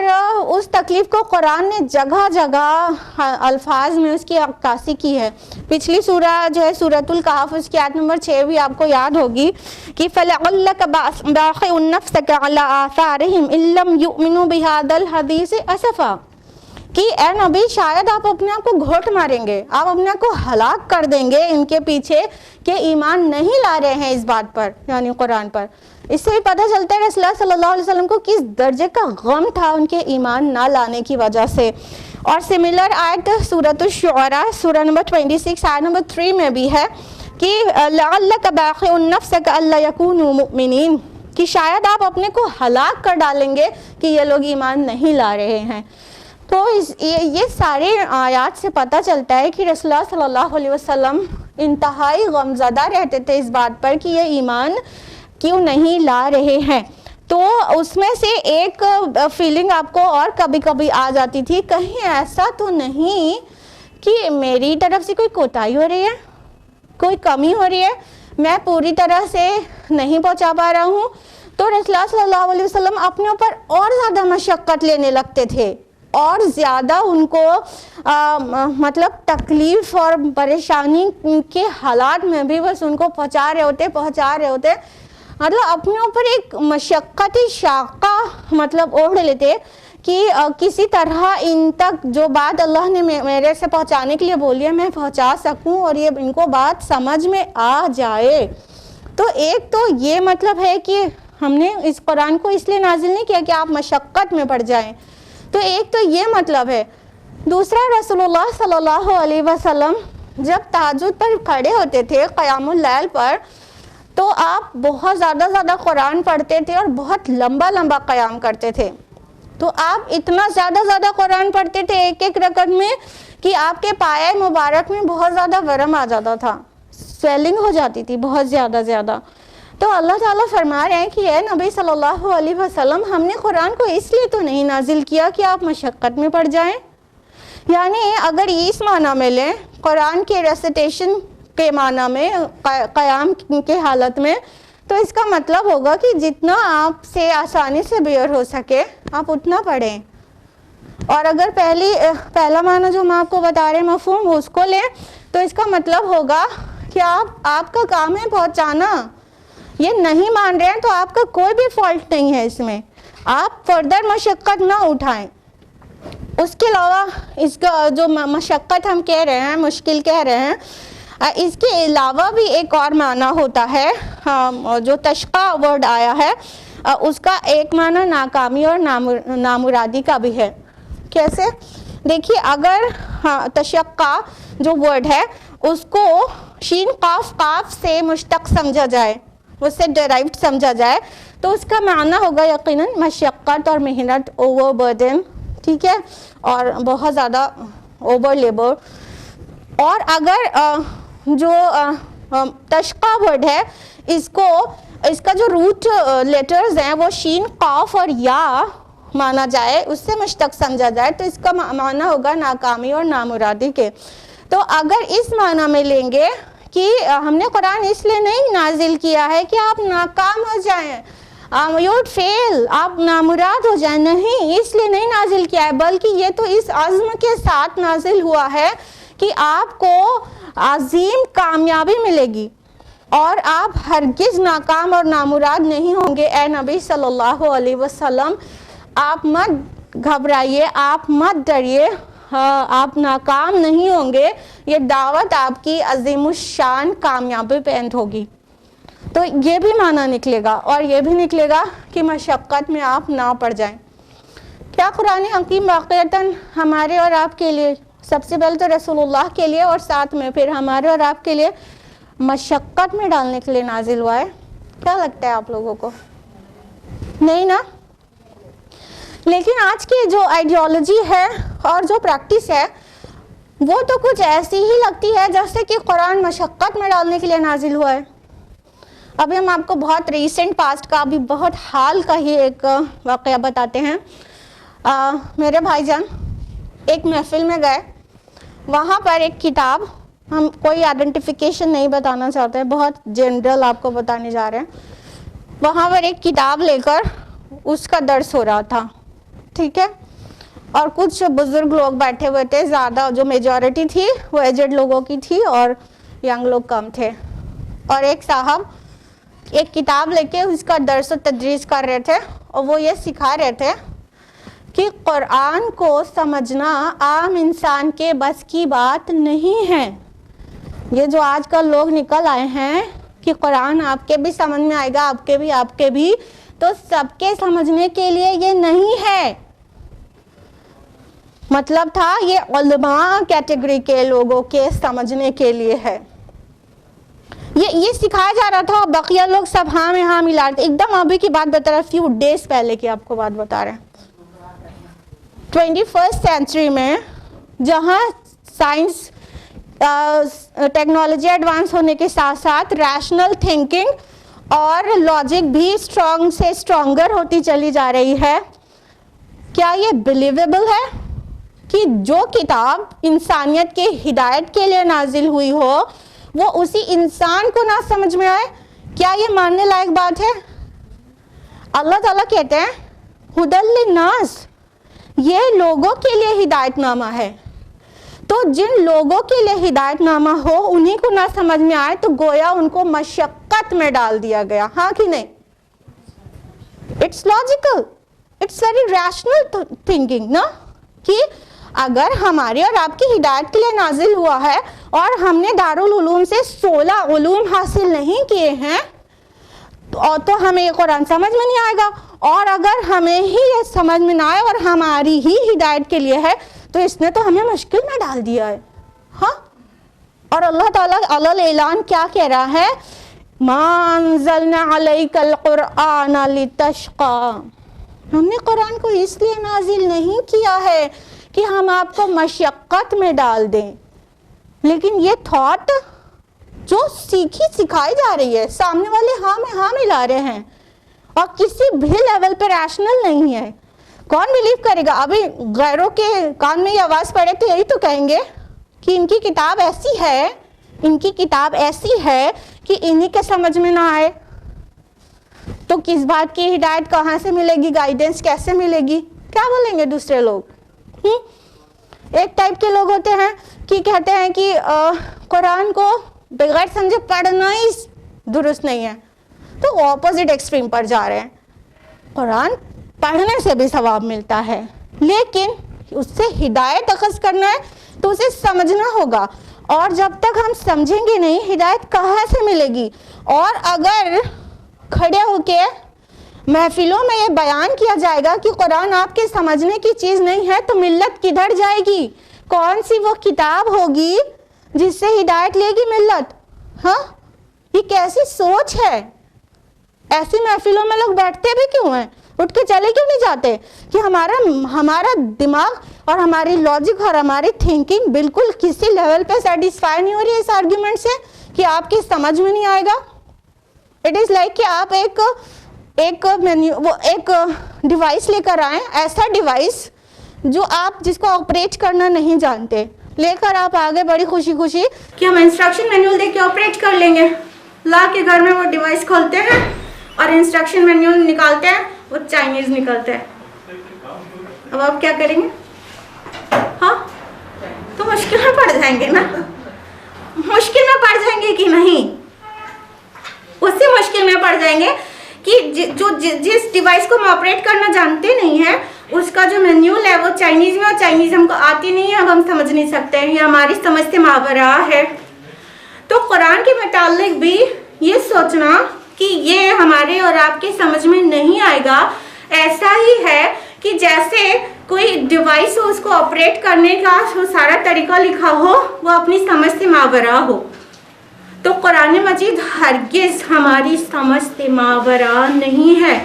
اس تکلیف کو قرآن نے جگہ جگہ الفاظ میں اس کی عکاسی کی ہے. پچھلی سورہ جو ہے سورۃ الکہف، اس کی آیت نمبر 6 بھی آپ کو یاد ہوگی کہ فَلَعَلَّكَ بَاخِعٌ نَفْسَكَ عَلَىٰ آثَارِهِمْ إِن لَّمْ يُؤْمِنُوا بِهَٰذَا الْحَدِيثِ أَسَفًا. کہ اے نبی شاید آپ اپنے آپ کو گھوٹ ماریں گے، آپ اپنے آپ کو ہلاک کر دیں گے ان کے پیچھے کہ ایمان نہیں لا رہے ہیں اس بات پر، یعنی قرآن پر. اس سے بھی پتہ چلتا ہے رسول اللہ صلی اللہ علیہ وسلم کو کس درجے کا غم تھا ان کے ایمان نہ لانے کی وجہ سے. اور سملر آیت سورۃ الشعراء سورہ نمبر 26 آیت نمبر 3 میں بھی ہے کہ لعلک باخع نفسک الا یکونوا مؤمنین، کہ شاید آپ اپنے کو ہلاک کر ڈالیں گے کہ یہ لوگ ایمان نہیں لا رہے ہیں۔ تو یہ سارے آیات سے پتہ چلتا ہے کہ رسول اللہ صلی اللہ علیہ وسلم انتہائی غمزدہ رہتے تھے اس بات پر کہ یہ ایمان کیوں نہیں لا رہے ہیں۔ تو اس میں سے ایک فیلنگ آپ کو اور کبھی کبھی آ جاتی تھی، کہیں ایسا تو نہیں کہ میری طرف سے کوئی کوتاہی ہو رہی ہے، کوئی کمی ہو رہی ہے، میں پوری طرح سے نہیں پہنچا پا رہا ہوں۔ تو رسول اللہ صلی اللہ علیہ وسلم اپنے اوپر اور زیادہ مشقت لینے لگتے تھے، اور زیادہ ان کو مطلب تکلیف اور پریشانی کے حالات میں بھی بس ان کو پہنچا رہے ہوتے، مطلب اپنے اوپر ایک مشقتی شاقہ مطلب اوڑھ لیتے کہ کسی طرح ان تک جو بات اللہ نے میرے سے پہنچانے کے لیے بولی ہے میں پہنچا سکوں اور یہ ان کو بات سمجھ میں آ جائے۔ تو ایک تو یہ مطلب ہے کہ ہم نے اس قرآن کو اس لیے نازل نہیں کیا کہ آپ مشقت میں پڑ جائیں، تو ایک تو یہ مطلب ہے۔ دوسرا، رسول اللہ صلی اللہ علیہ وسلم جب تہجد پر کھڑے ہوتے تھے قیام اللیل پر، تو آپ بہت زیادہ قرآن پڑھتے تھے اور بہت لمبا قیام کرتے تھے۔ تو آپ اتنا زیادہ قرآن پڑھتے تھے ایک رکعت میں کہ آپ کے پائے مبارک میں بہت زیادہ ورم آ جاتا تھا، سویلنگ ہو جاتی تھی بہت زیادہ۔ تو اللہ تعالیٰ فرما رہے ہیں کہ اے نبی صلی اللہ علیہ وسلم، ہم نے قرآن کو اس لیے تو نہیں نازل کیا کہ آپ مشقت میں پڑ جائیں۔ یعنی اگر اس معنی میں لیں قرآن کے ریسیٹیشن کے معنی میں، قیام کے حالت میں، تو اس کا مطلب ہوگا کہ جتنا آپ سے آسانی سے بیئر ہو سکے آپ اتنا پڑھیں۔ اور اگر پہلا معنی جو میں آپ کو بتا رہے ہیں مفہوم اس کو لیں، تو اس کا مطلب ہوگا کہ آپ کا کام ہے پہنچانا، یہ نہیں مان رہے ہیں تو آپ کا کوئی بھی فالٹ نہیں ہے اس میں، آپ فردر مشقت نہ اٹھائیں۔ اس کے علاوہ اس کا جو مشقت ہم کہہ رہے ہیں، مشکل کہہ رہے ہیں، اس کے علاوہ بھی ایک اور معنی ہوتا ہے، جو تشقیٰ ورڈ آیا ہے اس کا ایک معنی ناکامی اور نامرادی کا بھی ہے۔ کیسے؟ دیکھیے، اگر تشقیٰ جو ورڈ ہے اس کو شین قاف سے مشتق سمجھا جائے، اس سے ڈیرائیوڈ سمجھا جائے، تو اس کا معنی ہوگا یقیناً مشقت اور محنت، اوور برڈن، ٹھیک ہے، اور بہت زیادہ اوور لیبر۔ اور اگر جو تشقیٰ ورڈ ہے اس کا جو روٹ لیٹرز ہیں وہ شین قاف اور یا مانا جائے، اس سے مشتق سمجھا جائے، تو اس کا معنی ہوگا ناکامی اور نامرادی کے۔ تو اگر اس معنی میں لیں گے کہ ہم نے قرآن اس لیے نہیں نازل کیا ہے کہ آپ ناکام ہو جائیں، you would fail، آپ نامراد ہو جائیں، نہیں، اس لیے نہیں نازل کیا ہے، بلکہ یہ تو اس عزم کے ساتھ نازل ہوا ہے کہ آپ کو عظیم کامیابی ملے گی اور آپ ہرگز ناکام اور نامراد نہیں ہوں گے۔ اے نبی صلی اللہ علیہ وسلم، آپ مت گھبرائیے، آپ مت ڈریے، آپ ناکام نہیں ہوں گے، یہ دعوت آپ کی عظیم الشان کامیابی پہ اینڈ ہوگی۔ تو یہ بھی معنی نکلے گا، اور یہ بھی نکلے گا کہ مشقت میں آپ نہ پڑ جائیں۔ کیا قرآن حکیم واقعتاً ہمارے اور آپ کے لیے، سب سے پہلے تو رسول اللہ کے لیے اور ساتھ میں پھر ہمارے اور آپ کے لیے مشقت میں ڈالنے کے لیے نازل ہوا ہے؟ کیا لگتا ہے آپ لوگوں کو؟ نہیں نا؟ لیکن آج کی جو آئیڈیالوجی ہے اور جو پریکٹس ہے وہ تو کچھ ایسی ہی لگتی ہے جیسے کہ قرآن مشقت میں ڈالنے کے لیے نازل ہوا ہے۔ ابھی ہم آپ کو بہت ریسنٹ پاسٹ کا، ابھی بہت حال کا ہی ایک واقعہ بتاتے ہیں۔ میرے بھائی جان ایک محفل میں گئے، وہاں پر ایک کتاب، ہم کوئی آئیڈینٹیفیکیشن نہیں بتانا چاہتے، بہت جنرل آپ کو بتانے جا رہے ہیں، وہاں پر ایک کتاب لے کر اس کا درس ہو رہا تھا، ٹھیک ہے، اور کچھ بزرگ لوگ بیٹھے ہوئے تھے، زیادہ جو میجورٹی تھی وہ ایجڈ لوگوں کی تھی اور ینگ لوگ کم تھے، اور ایک صاحب ایک کتاب لے کے اس کا درس و تدریس کر رہے تھے، اور وہ یہ سکھا رہے تھے کہ قرآن کو سمجھنا عام انسان کے بس کی بات نہیں ہے۔ یہ جو آج کل لوگ نکل آئے ہیں کہ قرآن آپ کے بھی سمجھ میں آئے گا، آپ کے بھی، تو سب کے سمجھنے کے لیے یہ نہیں ہے۔ مطلب تھا یہ علماء کیٹیگری کے لوگوں کے سمجھنے کے لیے ہے. یہ سکھایا جا رہا تھا, بقیہ لوگ سب ہاں میں ہاں ملا رہے تھے. ایک دم ابھی کی بات بتا رہا, فیو ڈیز پہلے کی آپ کو بات بتا رہے ہیں. 21st سینچری میں جہاں سائنس ٹیکنالوجی ایڈوانس ہونے کے ساتھ ساتھ ریشنل تھنکنگ اور لاجک بھی اسٹرانگ سے اسٹرانگر ہوتی چلی جا رہی ہے, کیا یہ بلیویبل ہے کہ جو کتاب انسانیت کے ہدایت کے لیے نازل ہوئی ہو وہ اسی انسان کو نہ سمجھ میں آئے؟ کیا یہ ماننے لائق بات ہے؟ اللہ تعالیٰ کہتے ہیں ہدی للناس, یہ لوگوں کے لیے ہدایت نامہ ہے. تو جن لوگوں کے لیے ہدایت نامہ ہو انہیں کو نہ سمجھ میں آئے تو گویا ان کو مشقت میں ڈال دیا گیا, ہاں کہ نہیں؟ It's logical, it's very rational thinking نا, کہ اگر ہماری اور آپ کی ہدایت کے لیے نازل ہوا ہے اور ہم نے دارالعلوم سے 16 علوم حاصل نہیں کیے ہیں تو ہمیں یہ قرآن سمجھ میں نہیں آئے گا. اور اگر ہمیں ہی یہ سمجھ میں نہ آئے اور ہماری ہی ہدایت کے لیے ہے تو اس نے تو ہمیں مشکل میں ڈال دیا ہے. ہاں, اور اللہ تعالیٰ اعلان کیا کہہ رہا ہے؟ ما انزلنا علیک القرآن لتشقی, ہم نے قرآن کو اس لیے نازل نہیں کیا ہے کہ ہم آپ کو مشقت میں ڈال دیں. لیکن یہ تھاٹ جو سکھائی جا رہی ہے, سامنے والے ہاں میں ہاں ملا رہے ہیں اور کسی بھی لیول پہ ریشنل نہیں ہے, کون بلیو کرے گا؟ ابھی غیروں کے کان میں یہ آواز پڑے تو یہی تو کہیں گے کہ ان کی کتاب ایسی ہے, ان کی کتاب ایسی ہے کہ انہی کے سمجھ میں نہ آئے. تو کس بات کی ہدایت کہاں سے ملے گی, گائیڈنس کیسے ملے گی؟ کیا بولیں گے دوسرے لوگ؟ ایک ٹائپ کے لوگ ہوتے ہیں کہ کہتے ہیں کہ قرآن کو بغیر سمجھے پڑھنا ہی درست نہیں ہے, تو وہ اپوزٹ ایکسٹریم پر جا رہے ہیں. قرآن پڑھنے سے بھی ثواب ملتا ہے لیکن اس سے ہدایت اخذ کرنا ہے تو اسے سمجھنا ہوگا, اور جب تک ہم سمجھیں گے نہیں ہدایت کہاں سے ملے گی؟ اور اگر کھڑے ہو کے محفلوں میں یہ بیان کیا جائے گا کہ قرآن آپ کے سمجھنے کی چیز نہیں ہے تو ملت کدھر جائے گی؟ کون سی وہ کتاب ہوگی جس سے ہدایت لے گی ملت؟ ہاں, یہ کیسی سوچ ہے؟ ایسی محفلوں میں لوگ بیٹھتے بھی کیوں ہیں, اٹھ کے چلے کیوں نہیں جاتے؟ کہ ہمارا دماغ اور ہماری لاجک اور ہماری تھنکنگ بالکل کسی لیول پہ سیٹسفائی نہیں ہو رہی ہے اس آرگیومنٹ سے کہ آپ کی سمجھ میں نہیں آئے گا. اٹ از لائک کہ آپ ایک ڈیوائس لے کر آئیں, ایسا ڈیوائس جو آپ جس کو آپریٹ کرنا نہیں جانتے, لے کر آپ آگے بڑی خوشی خوشی کہ ہم انسٹرکشن مینیول دیکھ کے آپریٹ کر لیں گے. لا کے گھر میں وہ ڈیوائس کھولتے ہیں اور انسٹرکشن مینیول نکالتے ہیں, وہ چائنیز نکلتا ہے. اب آپ کیا کریں گے؟ ہاں, تو مشکل میں پڑ جائیں گے نا, مشکل میں پڑ جائیں گے کہ نہیں؟ اسی مشکل میں پڑ جائیں گے کہ جس ڈیوائس کو ہم آپریٹ کرنا جانتے نہیں ہیں اس کا جو مینیول ہے وہ چائنیز میں, اور چائنیز ہم کو آتی نہیں ہے, اب ہم سمجھ نہیں سکتے ہیں, یہ ہماری سمجھ سے ماورا ہے. تو قرآن کے متعلق بھی یہ سوچنا کہ یہ ہمارے اور آپ کے سمجھ میں نہیں آئے گا ایسا ہی ہے کہ جیسے کوئی ڈیوائس ہو اس کو آپریٹ کرنے کا وہ سارا طریقہ لکھا ہو وہ اپنی سمجھ سے ماورا ہو. تو قرآن مجید ہرگز ہماری سمجھ سے ماورا نہیں ہے,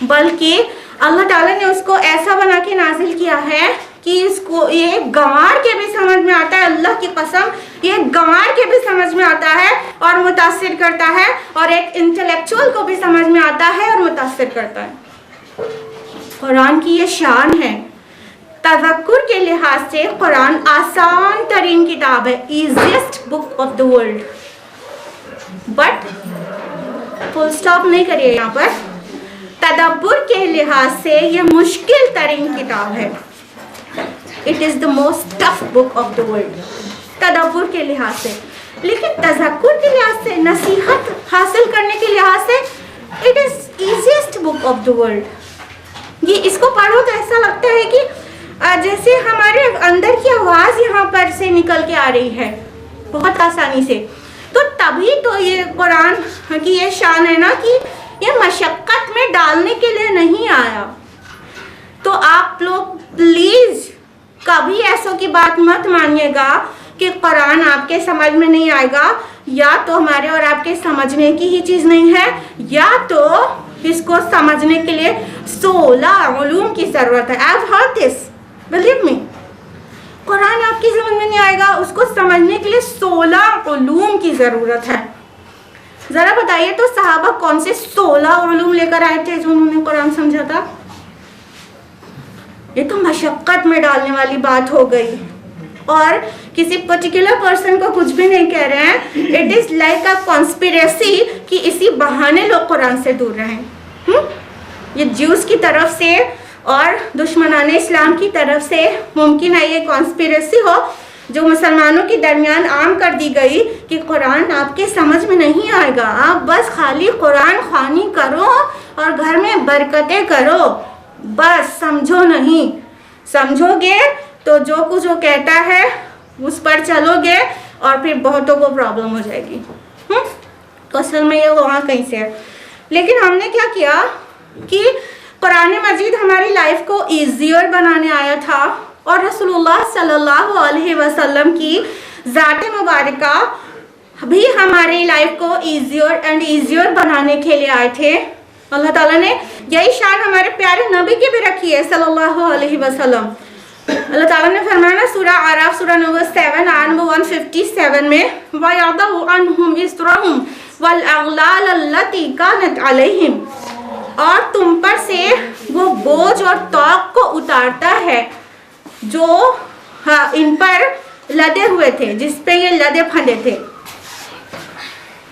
بلکہ اللہ تعالیٰ نے اس کو ایسا بنا کے نازل کیا ہے کہ اس کو یہ گنوار کے بھی سمجھ میں آتا ہے, اللہ کی قسم یہ گنوار کے بھی سمجھ میں آتا ہے اور متاثر کرتا ہے, اور ایک انٹلیکچوئل کو بھی سمجھ میں آتا ہے اور متاثر کرتا ہے. قرآن کی یہ شان ہے. تذکر کے لحاظ سے قرآن آسان ترین کتاب ہے, easiest book of the world. But full stop نہیں کریے یہاں پر, تدبر کے لحاظ سے یہ مشکل ترین کتاب ہے. It is the most tough book of the world تدبر کے لحاظ سے. لیکن تذکر کے لحاظ سے, نصیحت حاصل کرنے کے لحاظ سے it is easiest book of the world. یہ اس کو پڑھو تو ایسا لگتا ہے کہ جیسے ہمارے اندر کی آواز یہاں پر سے نکل کے آ رہی ہے بہت آسانی سے. تو تبھی تو یہ قرآن کی یہ شان ہے نا کہ یہ مشقت میں ڈالنے کے لیے نہیں آیا. تو آپ لوگ پلیز کبھی ایسوں کی بات مت مانیے گا کہ قرآن آپ کے سمجھ میں نہیں آئے گا، یا تو ہمارے اور آپ کے سمجھنے کی ہی چیز نہیں ہے، یا تو اس کو سمجھنے کے لیے 16 علوم کی ضرورت ہے. I've heard this, believe me. قرآن آپ کی سمجھ میں نہیں آئے گا، اس کو سمجھنے کے لیے 16 علوم کی ضرورت ہے. ذرا بتائیے تو صحابہ کون سے 16 علوم لے کر آئے تھے جو انہوں نے قرآن سمجھا تھا؟ یہ تو مشقت میں ڈالنے والی بات ہو گئی، اور کسی پرٹیکولر پرسن کو کچھ بھی نہیں کہہ رہے ہیں. It is like a conspiracy کہ اسی بہانے لوگ قرآن سے دور رہیں. یہ جیوز کی طرف سے اور دشمنان اسلام کی طرف سے ممکن ہے یہ کانسپریسی ہو جو مسلمانوں کے درمیان عام کر دی گئی کہ قرآن آپ کے سمجھ میں نہیں آئے گا، آپ بس خالی قرآن خوانی کرو اور گھر میں برکتیں کرو، بس سمجھو نہیں. سمجھو گے تو جو کچھ وہ کہتا ہے اس پر چلو گے اور پھر بہتوں کو پرابلم ہو جائے گی. تو اصل میں یہ وہاں کہیں سے ہے. لیکن ہم نے کیا کیا کہ قرآن مجید ہماری لائف کو ایزیئر بنانے آیا تھا، اور رسول اللہ صلی اللہ علیہ وسلم کی ذات مبارکہ بھی ہماری لائف کو ایزیئر اینڈ ایزیئر بنانے کے لیے آئے تھے. اللہ تعالیٰ نے یہی شان ہمارے پیارے نبی کی بھی رکھی ہے صلی اللہ علیہ وسلم. اللہ تعالیٰ نے فرمایا سورہ اعراف سورہ نمبر 7 آیت نمبر 157 میں وَيَضَعُ عَنْهُمْ إِصْرَهُمْ وَالْأَغْلَالَ الَّتِي كَانَتْ عَلَيْهِمْ، اور تم پر سے وہ بوجھ اور طوق کو اتارتا ہے جو ان پر لدے ہوئے تھے، جس پہ یہ لدے پھندے تھے.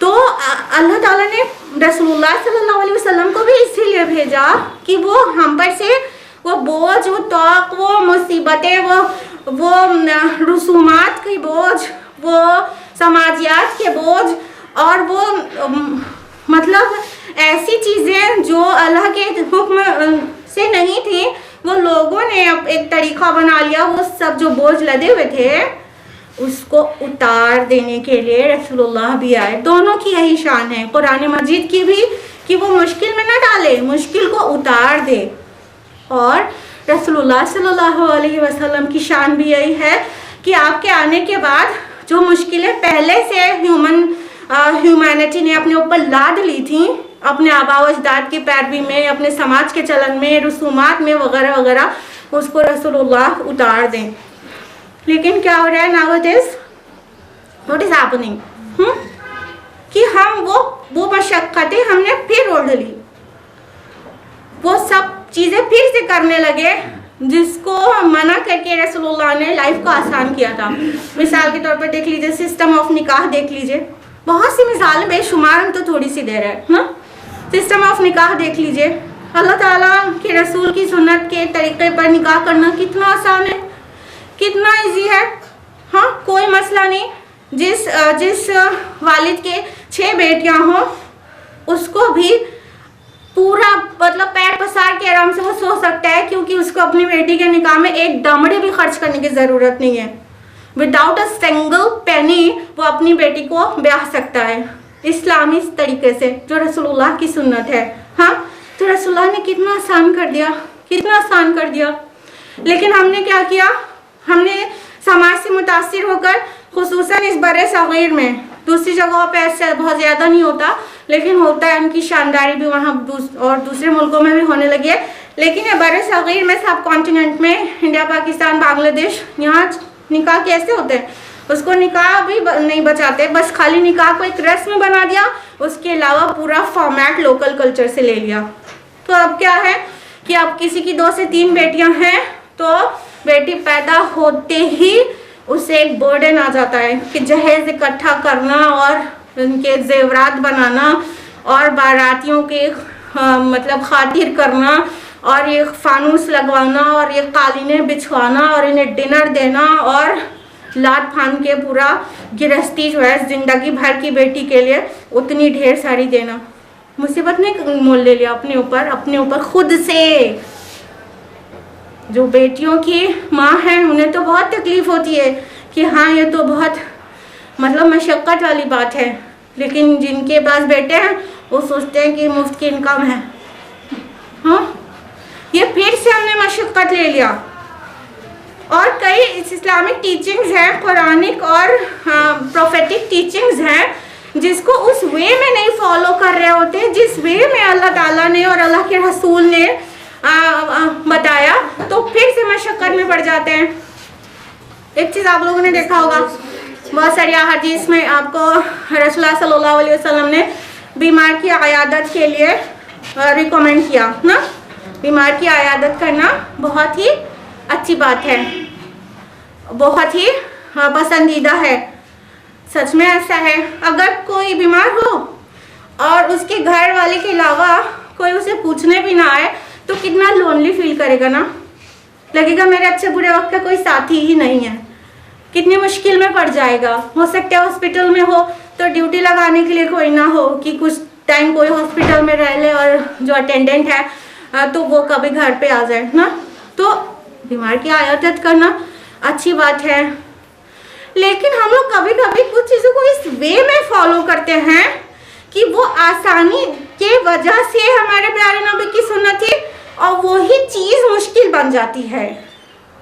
تو اللہ تعالیٰ نے رسول اللہ صلی اللہ علیہ وسلم کو بھی اسی لیے بھیجا کہ وہ ہم پر سے وہ بوجھ، وہ طوق، وہ مصیبتیں، وہ رسومات کی بوجھ، وہ سماجیات کے بوجھ، اور وہ مطلب ایسی چیزیں جو اللہ کے حکم سے نہیں تھیں، وہ لوگوں نے ایک طریقہ بنا لیا. وہ سب جو بوجھ لدے ہوئے تھے اس کو اتار دینے کے لیے رسول اللہ بھی آئے. دونوں کی یہی شان ہے، قرآن مجید کی بھی کہ وہ مشکل میں نہ ڈالے، مشکل کو اتار دے، اور رسول اللہ صلی اللہ علیہ وسلم کی شان بھی یہی ہے کہ آپ کے آنے کے بعد جو مشکلیں پہلے سے ہیومینٹی نے اپنے اوپر لاد لی تھیں، اپنے آباء و اجداد کی پیروی میں، اپنے سماج کے چلن میں، رسومات میں وغیرہ وغیرہ، اس کو رسول اللہ اتار دیں. لیکن کیا ہو رہا ہے nowadays? What is happening? کہ ہم وہ مشقتیں ہم نے پھر اوڑھ لی، وہ سب چیزیں پھر سے کرنے لگے جس کو منع کر کے رسول اللہ نے لائف کو آسان کیا تھا. مثال کے طور پر دیکھ لیجیے سسٹم آف نکاح دیکھ لیجیے، بہت سی مثالیں بے شمار، ہم تو تھوڑی سی دے رہے ہیں نا. سسٹم آف نکاح دیکھ لیجیے، اللہ تعالیٰ کے رسول کی سنت کے طریقے پر نکاح کرنا کتنا آسان ہے، کتنا ایزی ہے. ہاں کوئی مسئلہ نہیں. جس والد کے 6 بیٹیاں ہوں اس کو بھی پورا مطلب پیر پسار کے آرام سے وہ سو سکتا ہے، کیونکہ اس کو اپنی بیٹی کے نکاح میں ایک دمڑی بھی خرچ کرنے کی ضرورت نہیں ہے. وداؤٹ اے سنگل پینی وہ اپنی بیٹی کو بیاہ سکتا ہے اسلامی طریقے سے، جو رسول اللہ کی سنت ہے. ہاں تو رسول اللہ نے کتنا آسان کر دیا، کتنا آسان کر دیا. لیکن ہم نے کیا کیا، ہم نے سماج سے متاثر ہو کر خصوصاً اس بر صغیر میں، دوسری جگہوں پہ ایسے بہت زیادہ نہیں ہوتا لیکن ہوتا ہے، ان کی شانداری بھی وہاں اور دوسرے ملکوں میں بھی ہونے لگی ہے. لیکن یہ بر صغیر میں سب کانٹیننٹ میں، انڈیا، پاکستان، بنگلہ دیش، یہاں نکاح کیسے ہوتے ہیں، اس کو نکاح بھی نہیں بچاتے، بس خالی نکاح کو ایک رسم بنا دیا، اس کے علاوہ پورا فارمیٹ لوکل کلچر سے لے لیا. تو اب کیا ہے کہ اب کسی کی 2 سے 3 بیٹیاں ہیں تو بیٹی پیدا ہوتے ہی اسے ایک برڈن آ جاتا ہے کہ جہیز اکٹھا کرنا اور ان کے زیورات بنانا اور باراتیوں کے مطلب خاطر کرنا اور یہ فانوس لگوانا اور یہ قالینیں بچھوانا اور انہیں ڈنر دینا اور لاد پھاند کے پورا گرہستی جو ہے زندگی بھر کی بیٹی کے لیے اتنی ڈھیر ساری دینا. مصیبت نے مول لے لیا اپنے اوپر خود سے. جو بیٹیوں کی ماں ہیں انہیں تو بہت تکلیف ہوتی ہے کہ ہاں یہ تو بہت مطلب مشقت والی بات ہے، لیکن جن کے پاس بیٹے ہیں وہ سوچتے ہیں کہ مفت کی انکم ہے. ہاں یہ پھر سے ہم نے مشقت لے لیا. اور کئی اسلامک ٹیچنگز ہیں، قرآنک اور پروفیٹک ٹیچنگز ہیں جس کو اس وے میں نہیں فالو کر رہے ہوتے جس وے میں اللہ تعالیٰ نے اور اللہ کے رسول نے بتایا، تو پھر سے مشقت میں پڑ جاتے ہیں۔ ایک چیز آپ لوگوں نے دیکھا ہوگا، بہت ساری احادیث میں آپ کو رسول اللہ صلی اللہ علیہ وسلم نے بیمار کی عیادت کے لیے ریکمینڈ کیا نا، بیمار کی عیادت کرنا بہت ہی اچھی بات ہے، بہت ہی پسندیدہ ہے۔ سچ میں ایسا ہے، اگر کوئی بیمار ہو اور اس کے گھر والے کے علاوہ کوئی اسے پوچھنے بھی نہ آئے تو کتنا لونلی فیل کرے گا نا، لگے گا میرے اچھے برے وقت کا کوئی ساتھی ہی نہیں ہے، کتنی مشکل میں پڑ جائے گا۔ ہو سکتا ہے ہاسپٹل میں ہو تو ڈیوٹی لگانے کے لیے کوئی نہ ہو کہ کچھ ٹائم کوئی ہاسپٹل میں رہ لے اور جو اٹینڈنٹ ہے تو وہ کبھی گھر پہ آ جائے نا، تو بیمار کی عیادت کرنا اچھی بات ہے۔ لیکن ہم لوگ کبھی کبھی کچھ چیزوں کو اس وے میں فالو کرتے ہیں کہ وہ آسانی کے وجہ سے ہمارے پیارے نبی کی سنت تھی اور وہی چیز مشکل بن جاتی ہے۔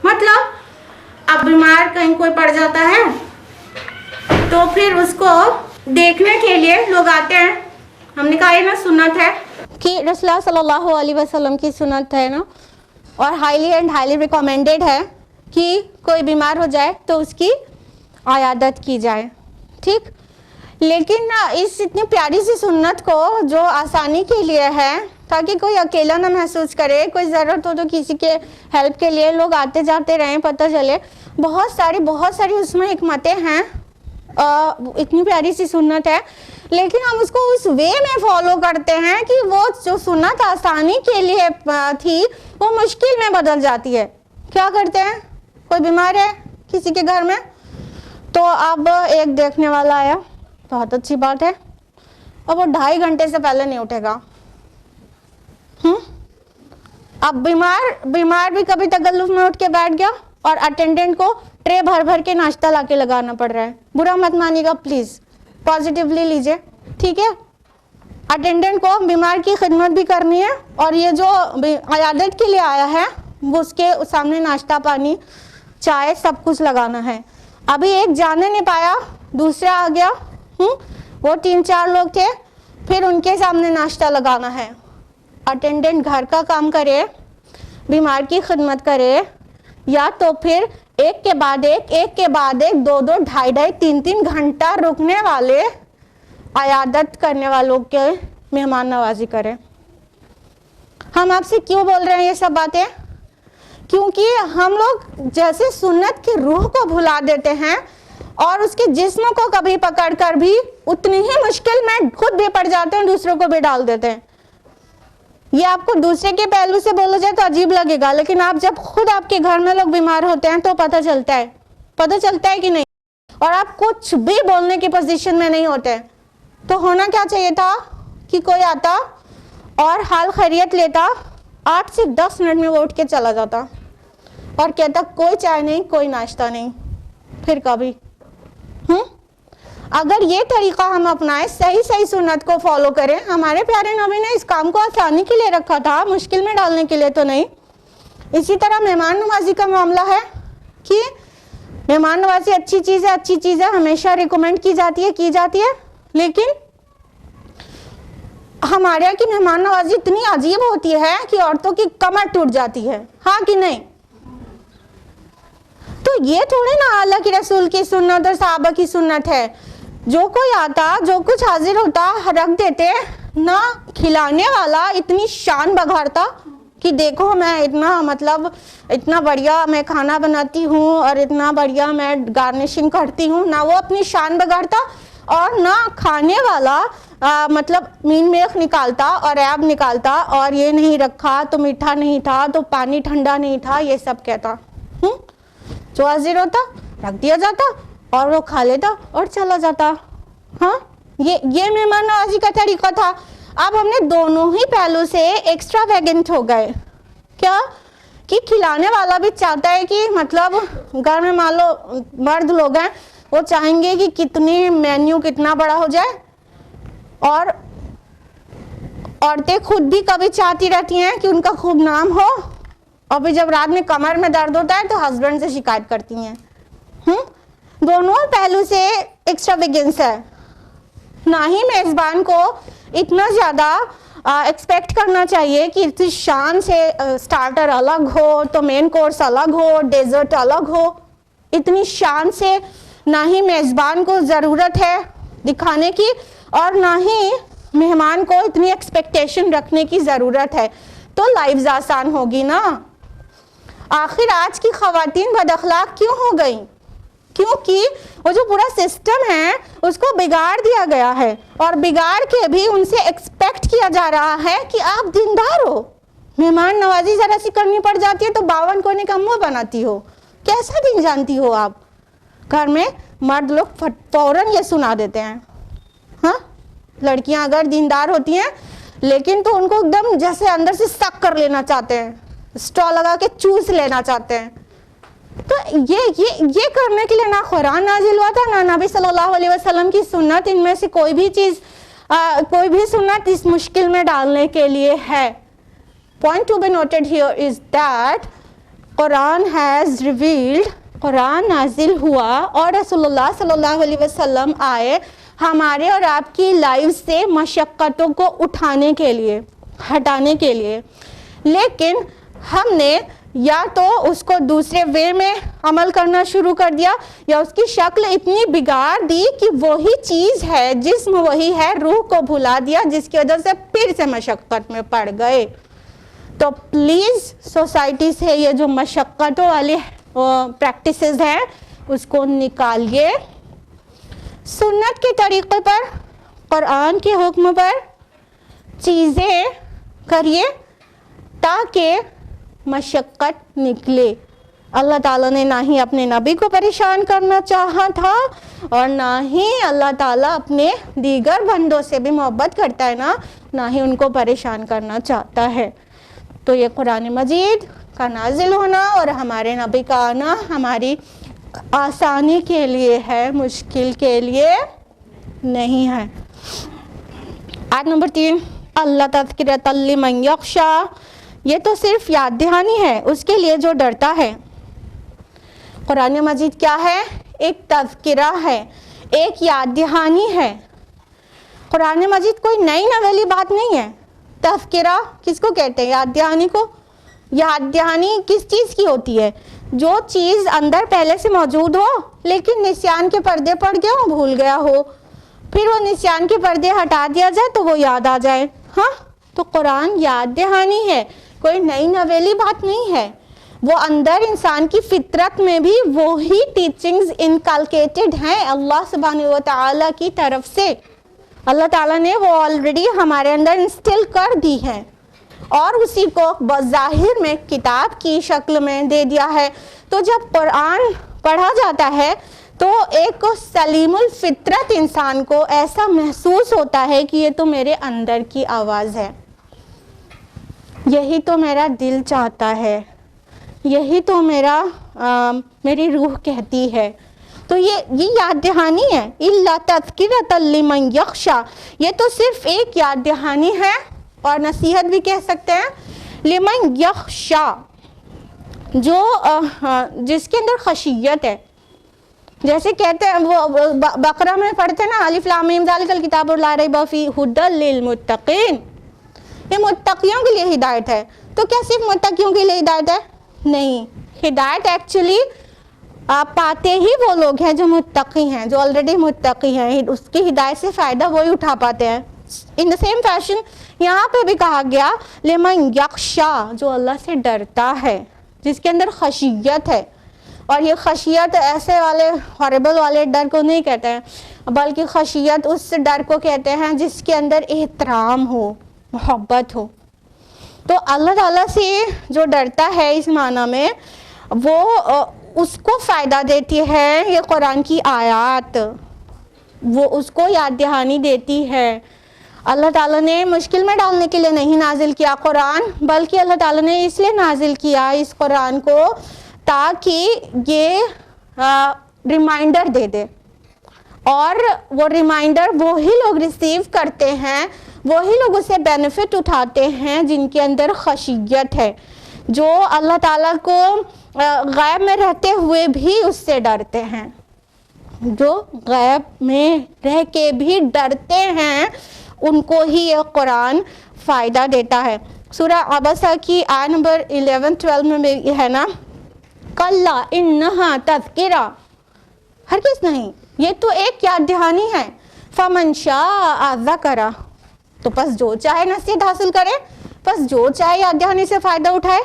مطلب اب بیمار کہیں کوئی پڑ جاتا ہے تو پھر اس کو دیکھنے کے لیے لوگ آتے ہیں، ہم نے کہا یہ نا سنت ہے کہ رسول اللہ صلی اللہ علیہ وسلم کی سنت ہے نا، اور ہائیلی اینڈ ہائیلی ریکمینڈیڈ ہے کہ کوئی بیمار ہو جائے تو اس کی عیادت کی جائے، ٹھیک۔ لیکن اس اتنی پیاری سی سنت کو جو آسانی کے لیے ہے تاکہ کوئی اکیلا نہ محسوس کرے، کوئی ضرورت ہو تو کسی کے ہیلپ کے لیے لوگ آتے جاتے رہیں، پتہ چلے، بہت ساری اس میں حکمتیں ہیں، اتنی پیاری سی سنت ہے، لیکن ہم اس کو اس وے میں فالو کرتے ہیں کہ وہ جو سنت آسانی کے لیے تھی وہ مشکل میں بدل جاتی ہے۔ کیا کرتے ہیں، کوئی بیمار ہے کسی کے گھر میں تو اب ایک دیکھنے والا آیا، بہت اچھی بات ہے، اب وہ 2.5 گھنٹے سے پہلے نہیں اٹھے گا۔ اب بیمار بھی کبھی تکلف میں اٹھ کے بیٹھ گیا اور اٹینڈنٹ کو ٹرے بھر کے ناشتہ لا کے لگانا پڑ رہا ہے۔ برا مت مانیے گا پلیز، پازیٹیولی لیجئے، ٹھیک ہے۔ اٹینڈنٹ کو بیمار کی خدمت بھی کرنی ہے اور یہ جو عیادت کے لیے آیا ہے وہ اس کے سامنے ناشتہ پانی چائے سب کچھ لگانا ہے۔ ابھی ایک جانے نہیں پایا، دوسرا آ گیا، وہ 3-4 لوگ تھے، پھر ان کے سامنے ناشتہ لگانا ہے۔ اٹینڈنٹ گھر کا کام کرے، بیمار کی خدمت کرے، یا تو پھر ایک کے بعد ایک 2-2 2.5 3 گھنٹہ رکنے والے عیادت کرنے والوں کے مہمان نوازی کرے۔ ہم آپ سے کیوں بول رہے ہیں یہ سب باتیں؟ کیونکہ ہم لوگ جیسے سنت کی روح کو بھلا دیتے ہیں اور اس کے جسم کو کبھی پکڑ کر بھی اتنی ہی مشکل میں خود بھی پڑ جاتے ہیں، دوسروں کو بھی ڈال دیتے ہیں۔ یہ آپ کو دوسرے کے پہلو سے بولا جائے تو عجیب لگے گا، لیکن آپ جب خود آپ کے گھر میں لوگ بیمار ہوتے ہیں تو پتہ چلتا ہے کہ نہیں، اور آپ کچھ بھی بولنے کی پوزیشن میں نہیں ہوتے۔ تو ہونا کیا چاہیے تھا کہ کوئی آتا اور حال خیریت لیتا، 8 سے 10 منٹ میں وہ اٹھ کے چلا جاتا اور کہتا کوئی چائے نہیں، کوئی ناشتہ نہیں، پھر کبھی۔ اگر یہ طریقہ ہم اپنائیں، صحیح سنت کو فالو کریں، ہمارے پیارے نبی نے اس کام کو آسانی کے لیے رکھا تھا، مشکل میں ڈالنے کے لیے تو نہیں۔ اسی طرح مہمان نوازی کا معاملہ ہے کہ مہمان نوازی اچھی چیز ہے، ہمیشہ ریکمینڈ کی جاتی ہے، لیکن ہمارے یہاں کی مہمان نوازی اتنی عجیب ہوتی ہے کہ عورتوں کی کمر ٹوٹ جاتی ہے، ہاں کہ نہیں؟ تو یہ تھوڑے نا اللہ کے رسول کی سنت اور صحابہ کی سنت ہے۔ جو کوئی آتا، جو کچھ حاضر ہوتا رکھ دیتے، نہ کھلانے والا اتنی شان بگاڑتا کہ دیکھو میں اتنا بڑھیا میں کھانا بناتی ہوں اور اتنا بڑھیا میں گارنشنگ کرتی ہوں، نہ وہ اپنی شان بگاڑتا، اور نہ کھانے والا مین میخ نکالتا اور عیب نکالتا، اور یہ نہیں رکھا تو میٹھا نہیں تھا تو پانی ٹھنڈا نہیں تھا، یہ سب کہتا۔ جو حاضر ہوتا رکھ دیا جاتا اور وہ کھا لیتا اور چلا جاتا۔ ہاں، یہ مہمان نوازی کا طریقہ تھا۔ اب ہم نے دونوں ہی پہلو سے ایکسٹرا ویگنٹ ہو گئے، کیا کہ کھلانے والا بھی چاہتا ہے کہ گھر میں مان لو مرد لوگ ہیں، وہ چاہیں گے کہ مینیو کتنا بڑا ہو جائے، اور عورتیں خود بھی کبھی چاہتی رہتی ہیں کہ ان کا خوب نام ہو اور پھر جب رات میں کمر میں درد ہوتا ہے تو ہسبینڈ سے شکایت کرتی ہیں. دونوں پہلو سے ایکسٹراویگنس ہے. نہ ہی میزبان کو اتنا زیادہ ایکسپیکٹ کرنا چاہیے کہ اتنی شان سے سٹارٹر الگ ہو تو مین کورس الگ ہو, ڈیزرٹ الگ ہو. اتنی شان سے نہ ہی میزبان کو ضرورت ہے دکھانے کی, اور نہ ہی مہمان کو اتنی ایکسپیکٹیشن رکھنے کی ضرورت ہے. تو لائفز آسان ہوگی نا. آخر آج کی خواتین بد اخلاق کیوں ہو گئیں؟ کیونکہ وہ جو پورا سسٹم ہے اس کو بگاڑ دیا گیا ہے, اور بگاڑ کے بھی ان سے ایکسپیکٹ کیا جا رہا ہے کہ آپ دیندار ہو. مہمان نوازی ذرا سی کرنی پڑ جاتی ہے تو 52 کونے کا منہ بناتی ہو. کیسا دین جانتی ہو آپ؟ گھر میں مرد لوگ فوراً یہ سنا دیتے ہیں. ہاں, لڑکیاں اگر دیندار ہوتی ہیں لیکن تو ان کو ایک دم جیسے اندر سے سک کر لینا چاہتے ہیں, اسٹرا لگا کے چوس لینا چاہتے ہیں. تو یہ کرنے کے لیے نہ قرآن نازل ہوا تھا نہ نبی صلی اللہ علیہ وسلم کی سنت. ان میں سے کوئی بھی چیز کوئی بھی سنت اس مشکل میں ڈالنے کے لیے ہے. Point to be noted here is that Quran has revealed, قرآن نازل ہوا اور رسول اللہ صلی اللہ علیہ وسلم آئے ہمارے اور آپ کی لائف سے مشقتوں کو اٹھانے کے لیے, ہٹانے کے لیے. لیکن ہم نے یا تو اس کو دوسرے وے میں عمل کرنا شروع کر دیا, یا اس کی شکل اتنی بگاڑ دی کہ وہی چیز ہے, جسم وہی ہے, روح کو بھلا دیا, جس کی وجہ سے پھر سے مشقت میں پڑ گئے. تو پلیز سوسائٹی سے یہ جو مشقتوں والی پریکٹسز ہیں اس کو نکالیے. سنت کے طریقے پر, قرآن کے حکم پر چیزیں کریے تاکہ مشقت نکلے. اللہ تعالیٰ نے نہ ہی اپنے نبی کو پریشان کرنا چاہا تھا اور نہ ہی اللہ تعالیٰ اپنے دیگر بندوں سے بھی محبت کرتا ہے نہ ہی ان کو پریشان کرنا چاہتا ہے. تو یہ قرآن مجید کا نازل ہونا اور ہمارے نبی کا آنا ہماری آسانی کے لیے ہے, مشکل کے لیے نہیں ہے. آیت نمبر 3, اللہ تذکرۃ لمن یخشی, یہ تو صرف یاد دہانی ہے اس کے لیے جو ڈرتا ہے. قرآن مجید کیا ہے؟ ایک تذکرہ ہے, ایک یاد دہانی ہے. قرآن مجید کوئی نئی نویلی بات نہیں ہے. تذکرہ کس کو کہتے ہیں؟ یاد دہانی کو. یاد دہانی کس چیز کی ہوتی ہے؟ جو چیز اندر پہلے سے موجود ہو لیکن نسیان کے پردے پڑ گیا ہو, بھول گیا ہو, پھر وہ نسیان کے پردے ہٹا دیا جائے تو وہ یاد آ جائے. ہاں, تو قرآن یاد دہانی ہے, کوئی نئی نویلی بات نہیں ہے. وہ اندر انسان کی فطرت میں بھی وہی ٹیچنگز انکلکیٹڈ ہیں اللہ سبحانہ و تعالیٰ کی طرف سے. اللہ تعالیٰ نے وہ آلریڈی ہمارے اندر انسٹل کر دی ہے اور اسی کو بظاہر میں کتاب کی شکل میں دے دیا ہے. تو جب قرآن پڑھا جاتا ہے تو ایک سلیم الفطرت انسان کو ایسا محسوس ہوتا ہے کہ یہ تو میرے اندر کی آواز ہے, یہی تو میرا دل چاہتا ہے, یہی تو میری روح کہتی ہے. تو یہ یاد دہانی ہے. الا تذکرۃ لمن یخشی, یہ تو صرف ایک یاد دہانی ہے اور نصیحت بھی کہہ سکتے ہیں. لمن یخشی, جو جس کے اندر خشیت ہے. جیسے کہتے ہیں وہ بقرہ میں پڑھتے ہیں نا, الف لام میم ذالک الکتاب لا ریب فیہ ھدی للمتقین, یہ متقیوں کے لیے ہدایت ہے. تو کیا صرف متقیوں کے لیے ہدایت ہے؟ نہیں, ہدایت ایکچولی آپ پاتے ہی وہ لوگ ہیں جو متقی ہیں, جو آلریڈی متقی ہیں, اس کی ہدایت سے فائدہ وہی اٹھا پاتے ہیں. ان دا سیم فیشن یہاں پہ بھی کہا گیا لمن یخشی, جو اللہ سے ڈرتا ہے, جس کے اندر خشیت ہے. اور یہ خشیت ایسے والے ہاربل والے ڈر کو نہیں کہتے ہیں, بلکہ خشیت اس ڈر کو کہتے ہیں جس کے اندر احترام ہو, محبت ہو. تو اللہ تعالیٰ سے جو ڈرتا ہے اس معنی میں, وہ اس کو فائدہ دیتی ہے یہ قرآن کی آیات, وہ اس کو یاد دہانی دیتی ہے. اللہ تعالیٰ نے مشکل میں ڈالنے کے لیے نہیں نازل کیا قرآن, بلکہ اللہ تعالیٰ نے اس لیے نازل کیا اس قرآن کو تاکہ یہ ریمائنڈر دے دے, اور وہ ریمائنڈر وہی لوگ ریسیو کرتے ہیں, وہی لوگ اسے بینیفٹ اٹھاتے ہیں جن کے اندر خشیت ہے, جو اللہ تعالیٰ کو غیب میں رہتے ہوئے بھی اس سے ڈرتے ہیں، جو غیب میں رہ کے بھی ڈرتے ہیں، ان کو ہی یہ قرآن فائدہ دیتا ہے۔ سورہ عبسہ کی آیت نمبر 11-12 میں یہ ہے نا، کلا انہا تذکرہ، ہرگز نہیں، یہ تو ایک یاد دہانی ہے، فمن شاء ذکرہ، تو پس جو چاہے نصیحت حاصل کرے، پس جو چاہے یاد دہانی سے فائدہ اٹھائے۔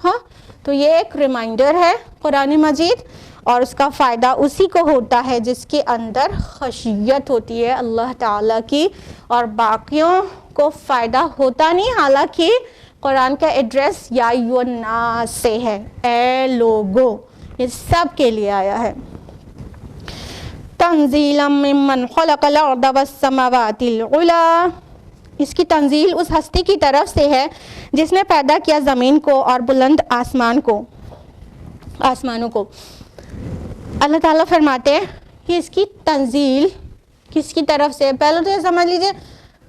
ہاں، تو یہ ایک ریمائنڈر ہے قرآن مجید، اور اس کا فائدہ اسی کو ہوتا ہے جس کے اندر خشیت ہوتی ہے اللہ تعالیٰ کی، اور باقیوں کو فائدہ ہوتا نہیں، حالانکہ قرآن کا ایڈریس یا ایھا الناس سے ہے، اے لوگو، یہ سب کے لیے آیا ہے۔ تنزیلا ممن خلق الارض والسماوات العلی، اس کی تنزیل اس ہستی کی طرف سے ہے جس نے پیدا کیا زمین کو اور بلند آسمانوں کو۔ اللہ تعالیٰ فرماتے ہیں کہ اس کی تنزیل کس کی طرف سے ہے؟ پہلے تو یہ سمجھ لیجئے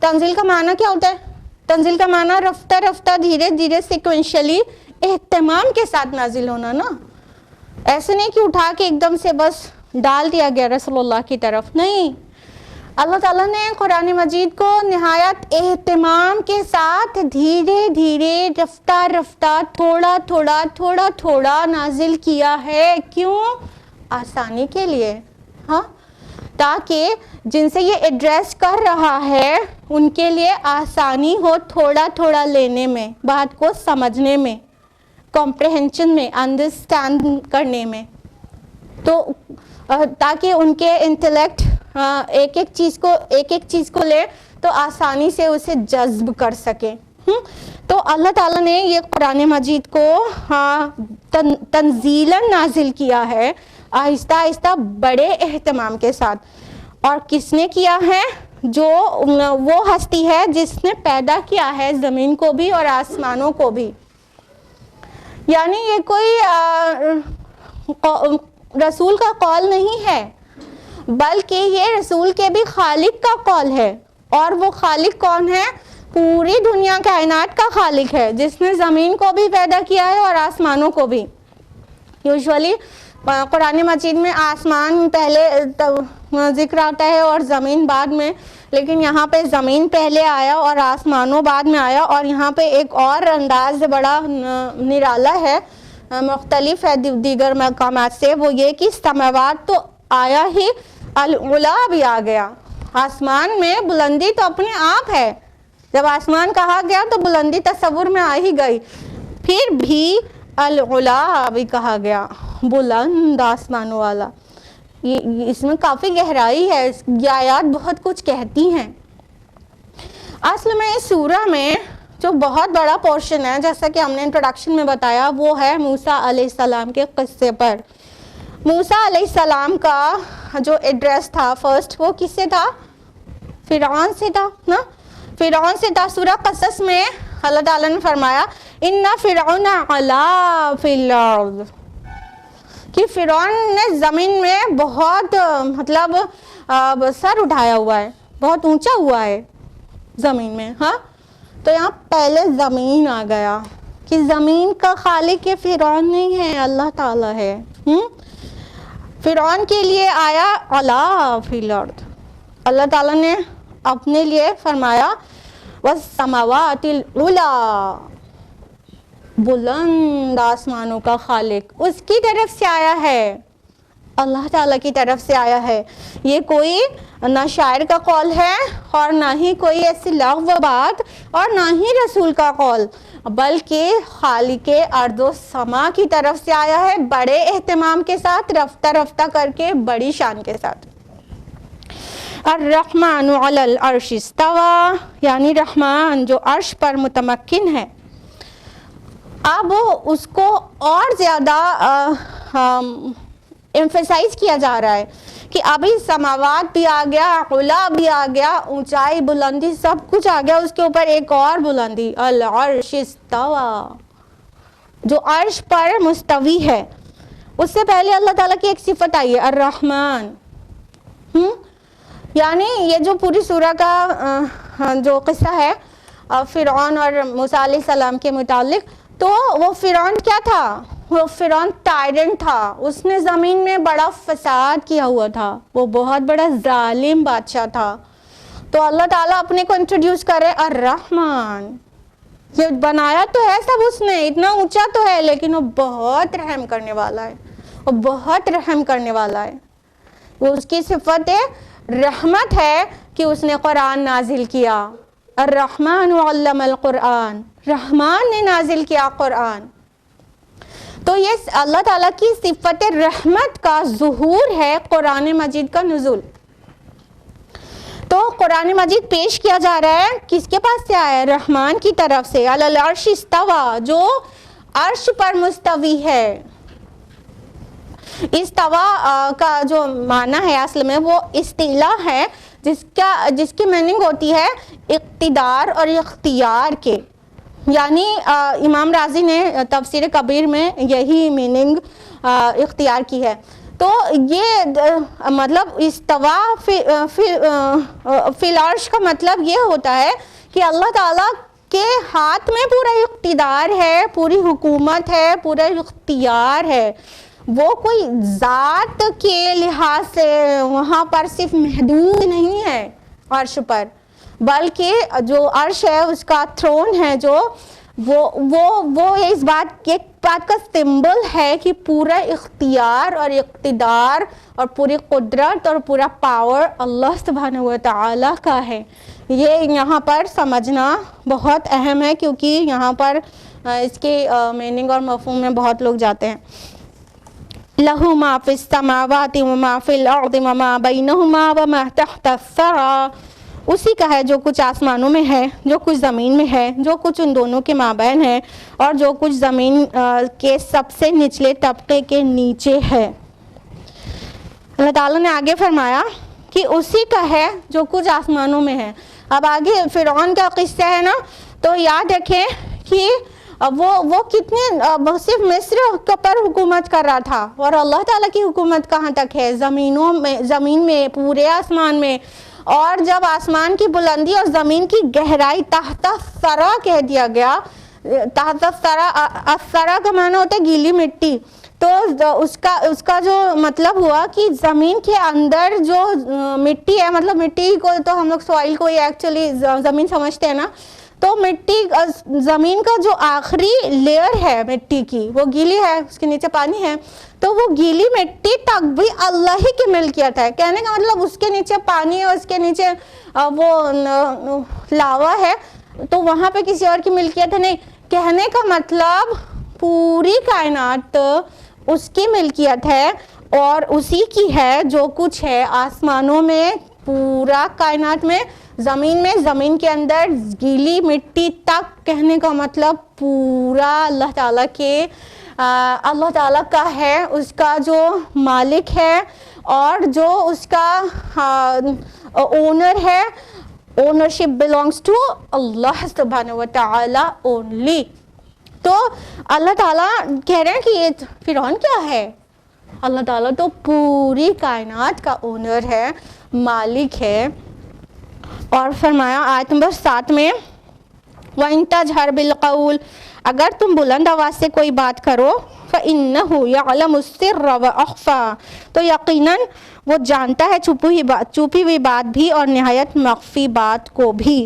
تنزیل کا معنی کیا ہوتا ہے۔ تنزیل کا معنی رفتہ رفتہ، دھیرے دھیرے، سیکوینشلی، اہتمام کے ساتھ نازل ہونا نا، ایسے نہیں کہ اٹھا کے ایک دم سے بس ڈال دیا گیا رسول اللہ کی طرف، نہیں، اللہ تعالیٰ نے قرآن مجید کو نہایت اہتمام کے ساتھ دھیرے دھیرے، رفتہ رفتہ، تھوڑا تھوڑا تھوڑا تھوڑا نازل کیا ہے۔ کیوں؟ آسانی کے لیے، ہاں، تاکہ جن سے یہ ایڈریس کر رہا ہے ان کے لیے آسانی ہو تھوڑا تھوڑا لینے میں، بات کو سمجھنے میں، کمپریہنشن میں، انڈرسٹینڈ کرنے میں، تو تاکہ ان کے انٹلیکٹ ایک ایک چیز کو لے تو آسانی سے اسے جذب کر سکے۔ تو اللہ تعالیٰ نے یہ قرآن مجید کو تنزیلاً نازل کیا ہے، آہستہ آہستہ، بڑے اہتمام کے ساتھ۔ اور کس نے کیا ہے؟ جو وہ ہستی ہے جس نے پیدا کیا ہے زمین کو بھی اور آسمانوں کو بھی۔ یعنی یہ کوئی رسول کا قول نہیں ہے، بلکہ یہ رسول کے بھی خالق کا قول ہے۔ اور وہ خالق کون ہے؟ پوری دنیا کائنات کا خالق ہے، جس نے زمین کو بھی پیدا کیا ہے اور آسمانوں کو بھی۔ یوزولی قرآن مجید میں آسمان پہلے ذکر آتا ہے اور زمین بعد میں، لیکن یہاں پہ زمین پہلے آیا اور آسمانوں بعد میں آیا۔ اور یہاں پہ ایک اور انداز بڑا نرالا ہے، مختلف ہے دیگر مقامات سے، وہ یہ کہ سماوات تو آیا ہی، العلا بھی آ گیا۔ آسمان میں بلندی تو اپنے آپ ہے، جب آسمان کہا گیا تو بلندی تصور میں آ ہی گئی، پھر بھی العلا بھی کہا گیا، بلند آسمانوں والا۔ اس میں کافی گہرائی ہے، یہ آیات بہت کچھ کہتی ہیں۔ اصل میں اس سورہ میں جو بہت بڑا پورشن ہے، جیسا کہ ہم نے انٹروڈکشن میں بتایا، وہ ہے موسیٰ علیہ السلام کے قصے پر۔ موسیٰ علیہ السلام کا جو ایڈریس تھا فرسٹ، وہ کس سے تھا؟ فرعون سے تھا نا، فرعون سے تھا۔ سورہ قصص میں اللہ تعالیٰ نے فرمایا ان فرعون علا فی الارض، کہ فرعون نے زمین میں بہت سر اٹھایا ہوا ہے، بہت اونچا ہوا ہے زمین میں۔ ہاں، تو یہاں پہلے زمین آ گیا کہ زمین کا خالق یہ فرعون نہیں ہے، اللہ تعالیٰ ہے۔ فرعون کے لیے آیا علا فی الارض، اللہ تعالیٰ نے اپنے لیے فرمایا والسماوات العلی، بلند آسمانوں کا خالق، اس کی طرف سے آیا ہے، اللہ تعالیٰ کی طرف سے آیا ہے۔ یہ کوئی نہ شاعر کا قول ہے اور نہ ہی کوئی ایسی لغو بات اور نہ ہی رسول کا قول، بلکہ خالق ارض و سما کی طرف سے آیا ہے، بڑے اہتمام کے ساتھ، رفتہ رفتہ کر کے، بڑی شان کے ساتھ۔ الرحمن علی العرش استوى، یعنی رحمان جو عرش پر متمکن ہے۔ اب اس کو اور زیادہ ایمفیسائز کیا جا رہا ہے کہ ابھی سماوات بھی آ گیا، علا بھی آ گیا، اونچائی، بلندی، سب کچھ آ گیا، اس کے اوپر ایک اور بلندی، العرش استوى، جو عرش پر مستوی ہے۔ اس سے پہلے اللہ تعالیٰ کی ایک صفت آئی ہے الرحمن۔ یعنی یہ جو پوری سورہ کا جو قصہ ہے فرعون اور موسیٰ علیہ السلام کے متعلق، تو وہ فرعون کیا تھا؟ وہ فرعون ٹائرنٹ تھا، اس نے زمین میں بڑا فساد کیا ہوا تھا، وہ بہت بڑا ظالم بادشاہ تھا. تو اللہ تعالیٰ اپنے کو انٹروڈیوس کرے الرحمن، یہ بنایا تو ہے سب اس نے، اتنا اونچا تو ہے، لیکن وہ بہت رحم کرنے والا ہے، وہ بہت رحم کرنے والا ہے. وہ اس کی صفت رحمت ہے کہ اس نے قرآن نازل کیا. الرحمن علم القرآن، رحمان نے نازل کیا قرآن. تو یہ اللہ تعالیٰ کی صفت رحمت کا ظہور ہے قرآن مجید کا نزول. تو قرآن مجید پیش کیا جا رہا ہے کس کے پاس سے آیا ہے؟ رحمان کی طرف سے. علی العرش استویٰ، جو عرش پر مستوی ہے. استوا کا جو معنی ہے اصل میں وہ استیلا ہے، جس کی میننگ ہوتی ہے اقتدار اور اختیار کے. یعنی امام رازی نے تفسیر کبیر میں یہی میننگ اختیار کی ہے. تو یہ مطلب استوا فی العرش کا مطلب یہ ہوتا ہے کہ اللہ تعالیٰ کے ہاتھ میں پورا اقتدار ہے، پوری حکومت ہے، پورا اختیار ہے. وہ کوئی ذات کے لحاظ سے وہاں پر صرف محدود نہیں ہے عرش پر، بلکہ جو عرش ہے اس کا تھرون ہے، جو وہ اس بات کا سمبل ہے کہ پورا اختیار اور اقتدار اور پوری قدرت اور پورا پاور اللہ سبحانہ و تعالیٰ کا ہے. یہ یہاں پر سمجھنا بہت اہم ہے، کیونکہ یہاں پر اس کے میننگ اور مفہوم میں بہت لوگ جاتے ہیں. لَهُ مَا فِي السَّمَاوَاتِ وَمَا فِي الْأَرْضِ وَمَا بَيْنَهُمَا وَمَا تَحْتَ الثَّرَىٰ، اسی کا ہے جو کچھ آسمانوں میں ہے، جو کچھ زمین میں ہے، جو کچھ ان دونوں کے مابین ہے، اور جو کچھ زمین کے سب سے نچلے طبقے کے نیچے ہے. اللہ تعالیٰ نے آگے فرمایا کہ اسی کا ہے جو کچھ آسمانوں میں ہے. اب آگے فرعون کا قصہ ہے نا، تو یاد رکھیں کہ وہ کتنے صرف مصر پر حکومت کر رہا تھا، اور اللہ تعالیٰ کی حکومت کہاں تک ہے؟ زمین میں، پورے آسمان میں. اور جب آسمان کی بلندی اور زمین کی گہرائی تحت الثری کہہ دیا گیا، تحت الثری کا معنی ہوتا ہے گیلی مٹی. تو اس کا جو مطلب ہوا کہ زمین کے اندر جو مٹی ہے، مطلب مٹی کو تو ہم لوگ سوائل کو ایکچولی زمین سمجھتے ہیں نا، تو مٹی زمین کا جو آخری لیئر ہے مٹی کی وہ گیلی ہے، اس کے نیچے پانی ہے. تو وہ گیلی مٹی تک بھی اللہ ہی کی ملکیت ہے. کہنے کا مطلب اس کے نیچے پانی ہے، اس کے نیچے وہ لاوا ہے، تو وہاں پہ کسی اور کی ملکیت ہے نہیں. کہنے کا مطلب پوری کائنات اس کی ملکیت ہے، اور اسی کی ہے جو کچھ ہے آسمانوں میں، پورا کائنات میں، زمین میں، زمین کے اندر، گیلی مٹی تک. کہنے کا مطلب پورا اللہ تعالیٰ کا ہے، اس کا جو مالک ہے اور جو اس کا اونر ہے. اونرشپ belongs to اللہ سبحانہ و تعالیٰ only. تو اللہ تعالیٰ کہہ رہے ہیں کہ یہ فرعون کیا ہے؟ اللہ تعالیٰ تو پوری کائنات کا اونر ہے، مالک ہے. اور فرمایا آیت نمبر 7 میں وَإِن تَجْهَرْ بِالْقَوْلِ، اگر تم بلند آواز سے کوئی بات کرو، فَإِنَّهُ يَعْلَمُ السِّرَّ وَأَخْفَى، تو یقیناً وہ جانتا ہے چھپی ہوئی بات بھی اور نہایت مخفی بات کو بھی.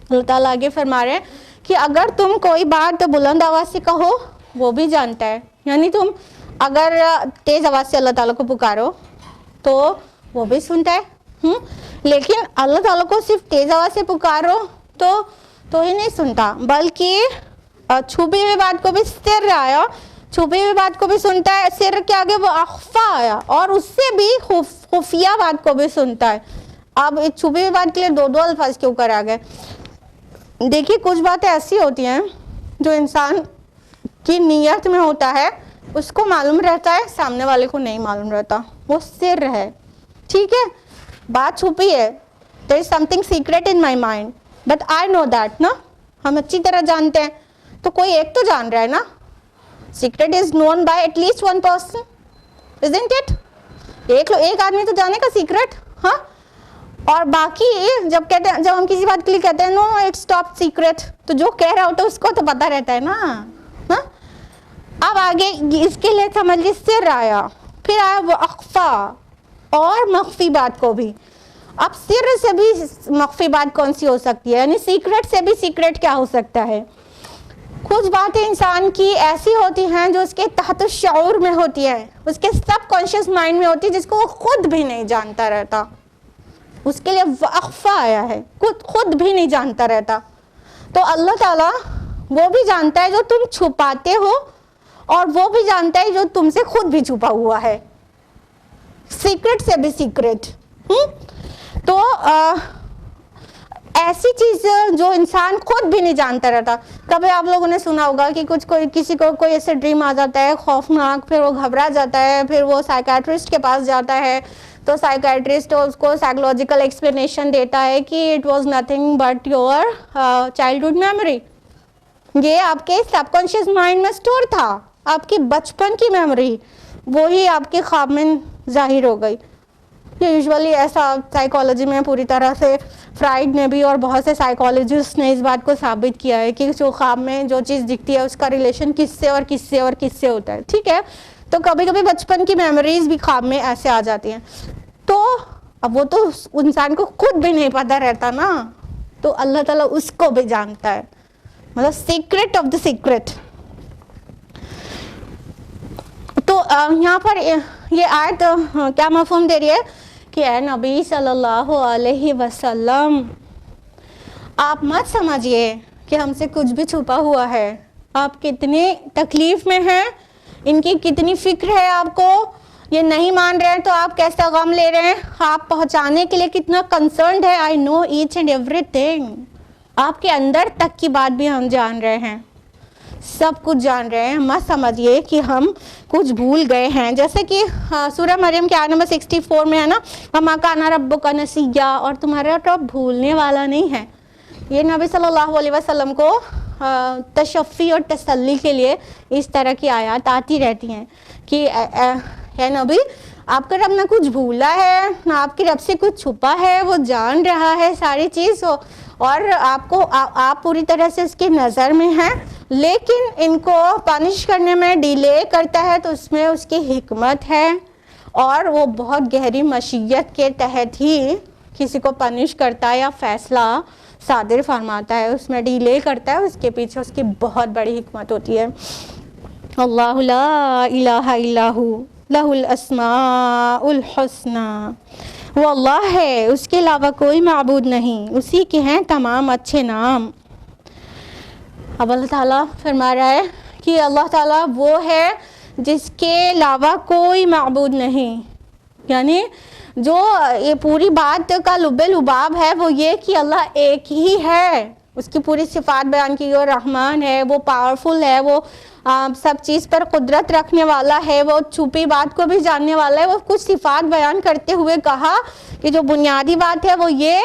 اللہ تعالیٰ آگے فرما رہے ہیں کہ اگر تم کوئی بات بلند آواز سے کہو وہ بھی جانتا ہے. یعنی تم اگر تیز آواز سے اللہ تعالیٰ کو پکارو تو وہ بھی سنتا ہے، لیکن اللہ تعالیٰ کو صرف تیز آواز سے پکارو تو ہی نہیں سنتا، بلکہ چھپی ہوئی بات کو بھی سر آیا، چھپی ہوئی بات کو بھی سنتا ہے. سر کے آگے وہ اخفا آیا، اور اس سے بھی خفیہ بات کو بھی سنتا ہے. اب چھپی ہوئی بات کے لیے دو الفاظ کیوں کر آ گئے؟ دیکھیے کچھ باتیں ایسی ہوتی ہیں جو انسان کی نیت میں ہوتا ہے، اس کو معلوم رہتا ہے، سامنے والے کو نہیں معلوم رہتا، وہ سر ہے. ٹھیک ہے، بات چھپی ہے، there is something secret in my mind but I know that نا، ہم اچھی طرح جانتے ہیں. تو کوئی ایک تو جان رہا ہے نا، secret is known by at least one person, isn't it؟ ایک آدمی تو جانے کا سیکرٹ. ہاں، اور باقی جب ہم کسی بات کے لیے کہتے ہیں نو اٹس ٹاپ سیکرٹ، تو جو کہہ رہا ہوتا ہے اس کو تو پتہ رہتا ہے نا. اب آگے اس کے لیے سمجھ لی سر آیا، پھر آیا وہ اخفا اور مخفی بات کو بھی. اب سر سے بھی مخفی بات کون سی ہو سکتی ہے؟ یعنی سیکرٹ سے بھی سیکرٹ کیا ہو سکتا ہے؟ کچھ باتیں انسان کی ایسی ہوتی ہیں جو اس کے تحت الشعور میں ہوتی ہے، اس کے سب کانشیس مائنڈ میں ہوتی ہے، جس کو وہ خود بھی نہیں جانتا رہتا. اس کے لیے اخفا آیا ہے، خود بھی نہیں جانتا رہتا. تو اللہ تعالیٰ وہ بھی جانتا ہے جو تم چھپاتے ہو، اور وہ بھی جانتا ہے جو تم سے خود بھی چھپا ہوا ہے. سیکرٹ سے بھی سیکرٹ. تو ایسی چیز جو انسان خود بھی نہیں جانتا رہتا. کبھی آپ لوگوں نے سنا ہوگا کہ کسی کو کوئی ایسے ڈریم آ جاتا ہے خوفناک، پھر وہ گھبرا جاتا ہے، پھر وہ سائیکیٹرسٹ کے پاس جاتا ہے، تو سائیکیٹرسٹ اس کو سائیکولوجیکل ایکسپلینیشن دیتا ہے کہ it was nothing but your childhood memory. یہ آپ کے سب کانشیس مائنڈ میں اسٹور تھا، آپ کی بچپن کی میموری، وہی آپ کے خواب میں ظاہر ہو گئی. یوزولی ایسا سائیکالوجی میں پوری طرح سے فرائڈ نے بھی اور بہت سے سائیکالوجسٹ نے اس بات کو ثابت کیا ہے کہ جو خواب میں جو چیز دکھتی ہے اس کا ریلیشن کس سے اور کس سے اور کس سے ہوتا ہے. ٹھیک ہے، تو کبھی کبھی بچپن کی میموریز بھی خواب میں ایسے آ جاتی ہیں. تو اب وہ تو انسان کو خود بھی نہیں پتہ رہتا نا، تو اللہ تعالیٰ اس کو بھی جانتا ہے. مطلب سیکرٹ آف دا سیکرٹ. تو یہاں پر یہ آیت کیا مفہوم دے رہی ہے کہ اے نبی صلی اللہ علیہ وسلم، آپ مت سمجھیے کہ ہم سے کچھ بھی چھپا ہوا ہے. آپ کتنی تکلیف میں ہیں، ان کی کتنی فکر ہے آپ کو، یہ نہیں مان رہے ہیں تو آپ کیسا غم لے رہے ہیں، آپ پہنچانے کے لیے کتنا کنسرنڈ ہے. آئی نو ایچ اینڈ ایوری تھنگ. آپ کے اندر تک کی بات بھی ہم جان رہے ہیں، سب کچھ جان رہے ہیں. مت سمجھیے کہ ہم کچھ بھول گئے ہیں. جیسے کہ سورہ مریم کے آیت نمبر 64 میں ہے نا، وَمَا كَانَ رَبُّكَ نَسِيًّا، اور تمہارا رب بھولنے والا نہیں ہے. یہ نبی صلی اللہ علیہ وسلم کو تشفی اور تسلی کے لیے اس طرح کی آیات آتی رہتی ہیں کہ اے نبی، آپ کا رب نہ کچھ بھولا ہے، نہ آپ کے رب سے کچھ چھپا ہے، وہ جان رہا ہے ساری چیز، اور آپ پوری طرح سے اس کی نظر میں ہیں. لیکن ان کو پنش کرنے میں ڈیلے کرتا ہے تو اس میں اس کی حکمت ہے، اور وہ بہت گہری مشیت کے تحت ہی کسی کو پنش کرتا ہے یا فیصلہ صادر فرماتا ہے. اس میں ڈیلے کرتا ہے، اس کے پیچھے اس کی بہت بڑی حکمت ہوتی ہے. اللہ لا الہ الا ہو لہ الاسماء الحسنی. وہ اللہ ہے، اس کے علاوہ کوئی معبود نہیں، اسی کے ہیں تمام اچھے نام. اب اللہ تعالیٰ فرما رہا ہے کہ اللہ تعالیٰ وہ ہے جس کے علاوہ کوئی معبود نہیں. یعنی جو یہ پوری بات کا لب لباب ہے وہ یہ کہ اللہ ایک ہی ہے. اس کی پوری صفات بیان کی، وہ رحمان ہے، وہ پاورفل ہے، وہ سب چیز پر قدرت رکھنے والا ہے، وہ چھپی بات کو بھی جاننے والا ہے. وہ کچھ صفات بیان کرتے ہوئے کہا کہ جو بنیادی بات ہے وہ یہ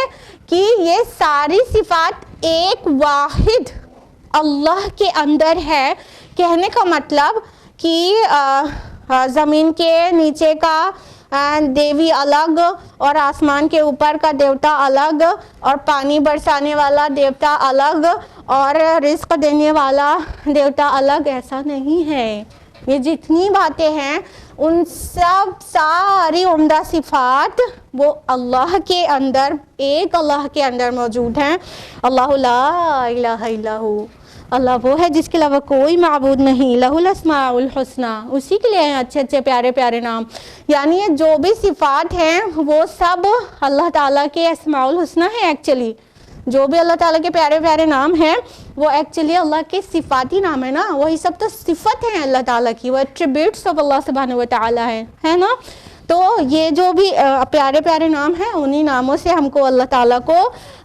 کہ یہ ساری صفات ایک واحد اللہ کے اندر ہے. کہنے کا مطلب کہ زمین کے نیچے کا دیوی الگ، اور آسمان کے اوپر کا دیوتا الگ، اور پانی برسانے والا دیوتا الگ، اور رزق دینے والا دیوتا الگ. ایسا نہیں ہے. یہ جتنی باتیں ہیں ان سب ساری عمدہ صفات وہ اللہ کے اندر، ایک اللہ کے اندر موجود ہیں. اللہ لا الہ الا ہو، اللہ وہ ہے جس کے علاوہ کوئی معبود نہیں. لہ الاسماء الحسنی، اسی کے لیے ہیں اچھے اچھے پیارے پیارے نام. یعنی یہ جو بھی صفات ہیں وہ سب اللہ تعالیٰ کے اسماء الحسنی ہیں. ایکچولی جو بھی اللہ تعالیٰ کے پیارے پیارے نام ہیں وہ ایکچولی اللہ کے صفاتی نام ہے نا. وہی سب تو صفت ہیں اللہ تعالیٰ کی، وہ ایٹریبیوٹس آف اللہ سبحانہ و تعالیٰ ہے نا. تو یہ جو بھی پیارے پیارے نام ہیں انہی ناموں سے ہم کو اللہ تعالیٰ کو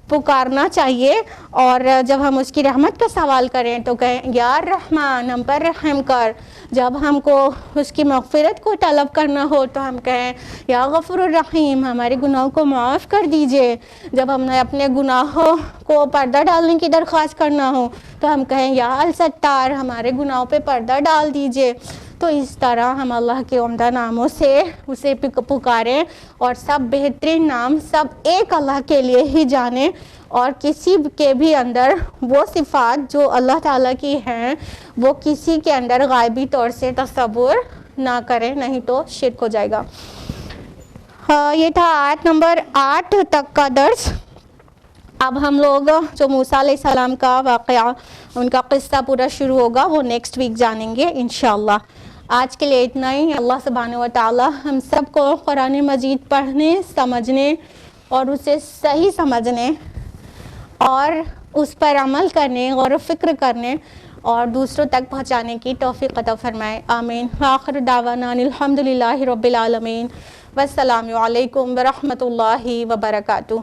پکارنا چاہیے. اور جب ہم اس کی رحمت کا سوال کریں تو کہیں یا رحمان ہم پر رحم کر. جب ہم کو اس کی مغفرت کو طلب کرنا ہو تو ہم کہیں یا غفور الرحیم ہمارے گناہوں کو معاف کر دیجئے. جب ہم نے اپنے گناہوں کو پردہ ڈالنے کی درخواست کرنا ہو تو ہم کہیں یا الستار ہمارے گناہوں پہ پردہ ڈال دیجئے. تو اس طرح ہم اللہ کے عمدہ ناموں سے اسے پکاریں، اور سب بہترین نام سب ایک اللہ کے لیے ہی جانیں. اور کسی کے بھی اندر وہ صفات جو اللہ تعالیٰ کی ہیں وہ کسی کے اندر غائبی طور سے تصور نہ کرے، نہیں تو شرک ہو جائے گا۔ یہ تھا آیت نمبر 8 تک کا درس۔ اب ہم لوگ جو موسیٰ علیہ السلام کا واقعہ، ان کا قصہ پورا شروع ہوگا، وہ نیکسٹ ویک جانیں گے انشاءاللہ۔ آج کے لیے اتنا ہی۔ اللہ سبحانہ و تعالی ہم سب کو قرآن مجید پڑھنے، سمجھنے اور اسے صحیح سمجھنے اور اس پر عمل کرنے، غور و فکر کرنے اور دوسروں تک پہنچانے کی توفیق عطا فرمائے، آمین۔ وآخر دعوانا الحمدللہ رب العالمین، والسلام علیکم ورحمۃ اللہ وبرکاتہ۔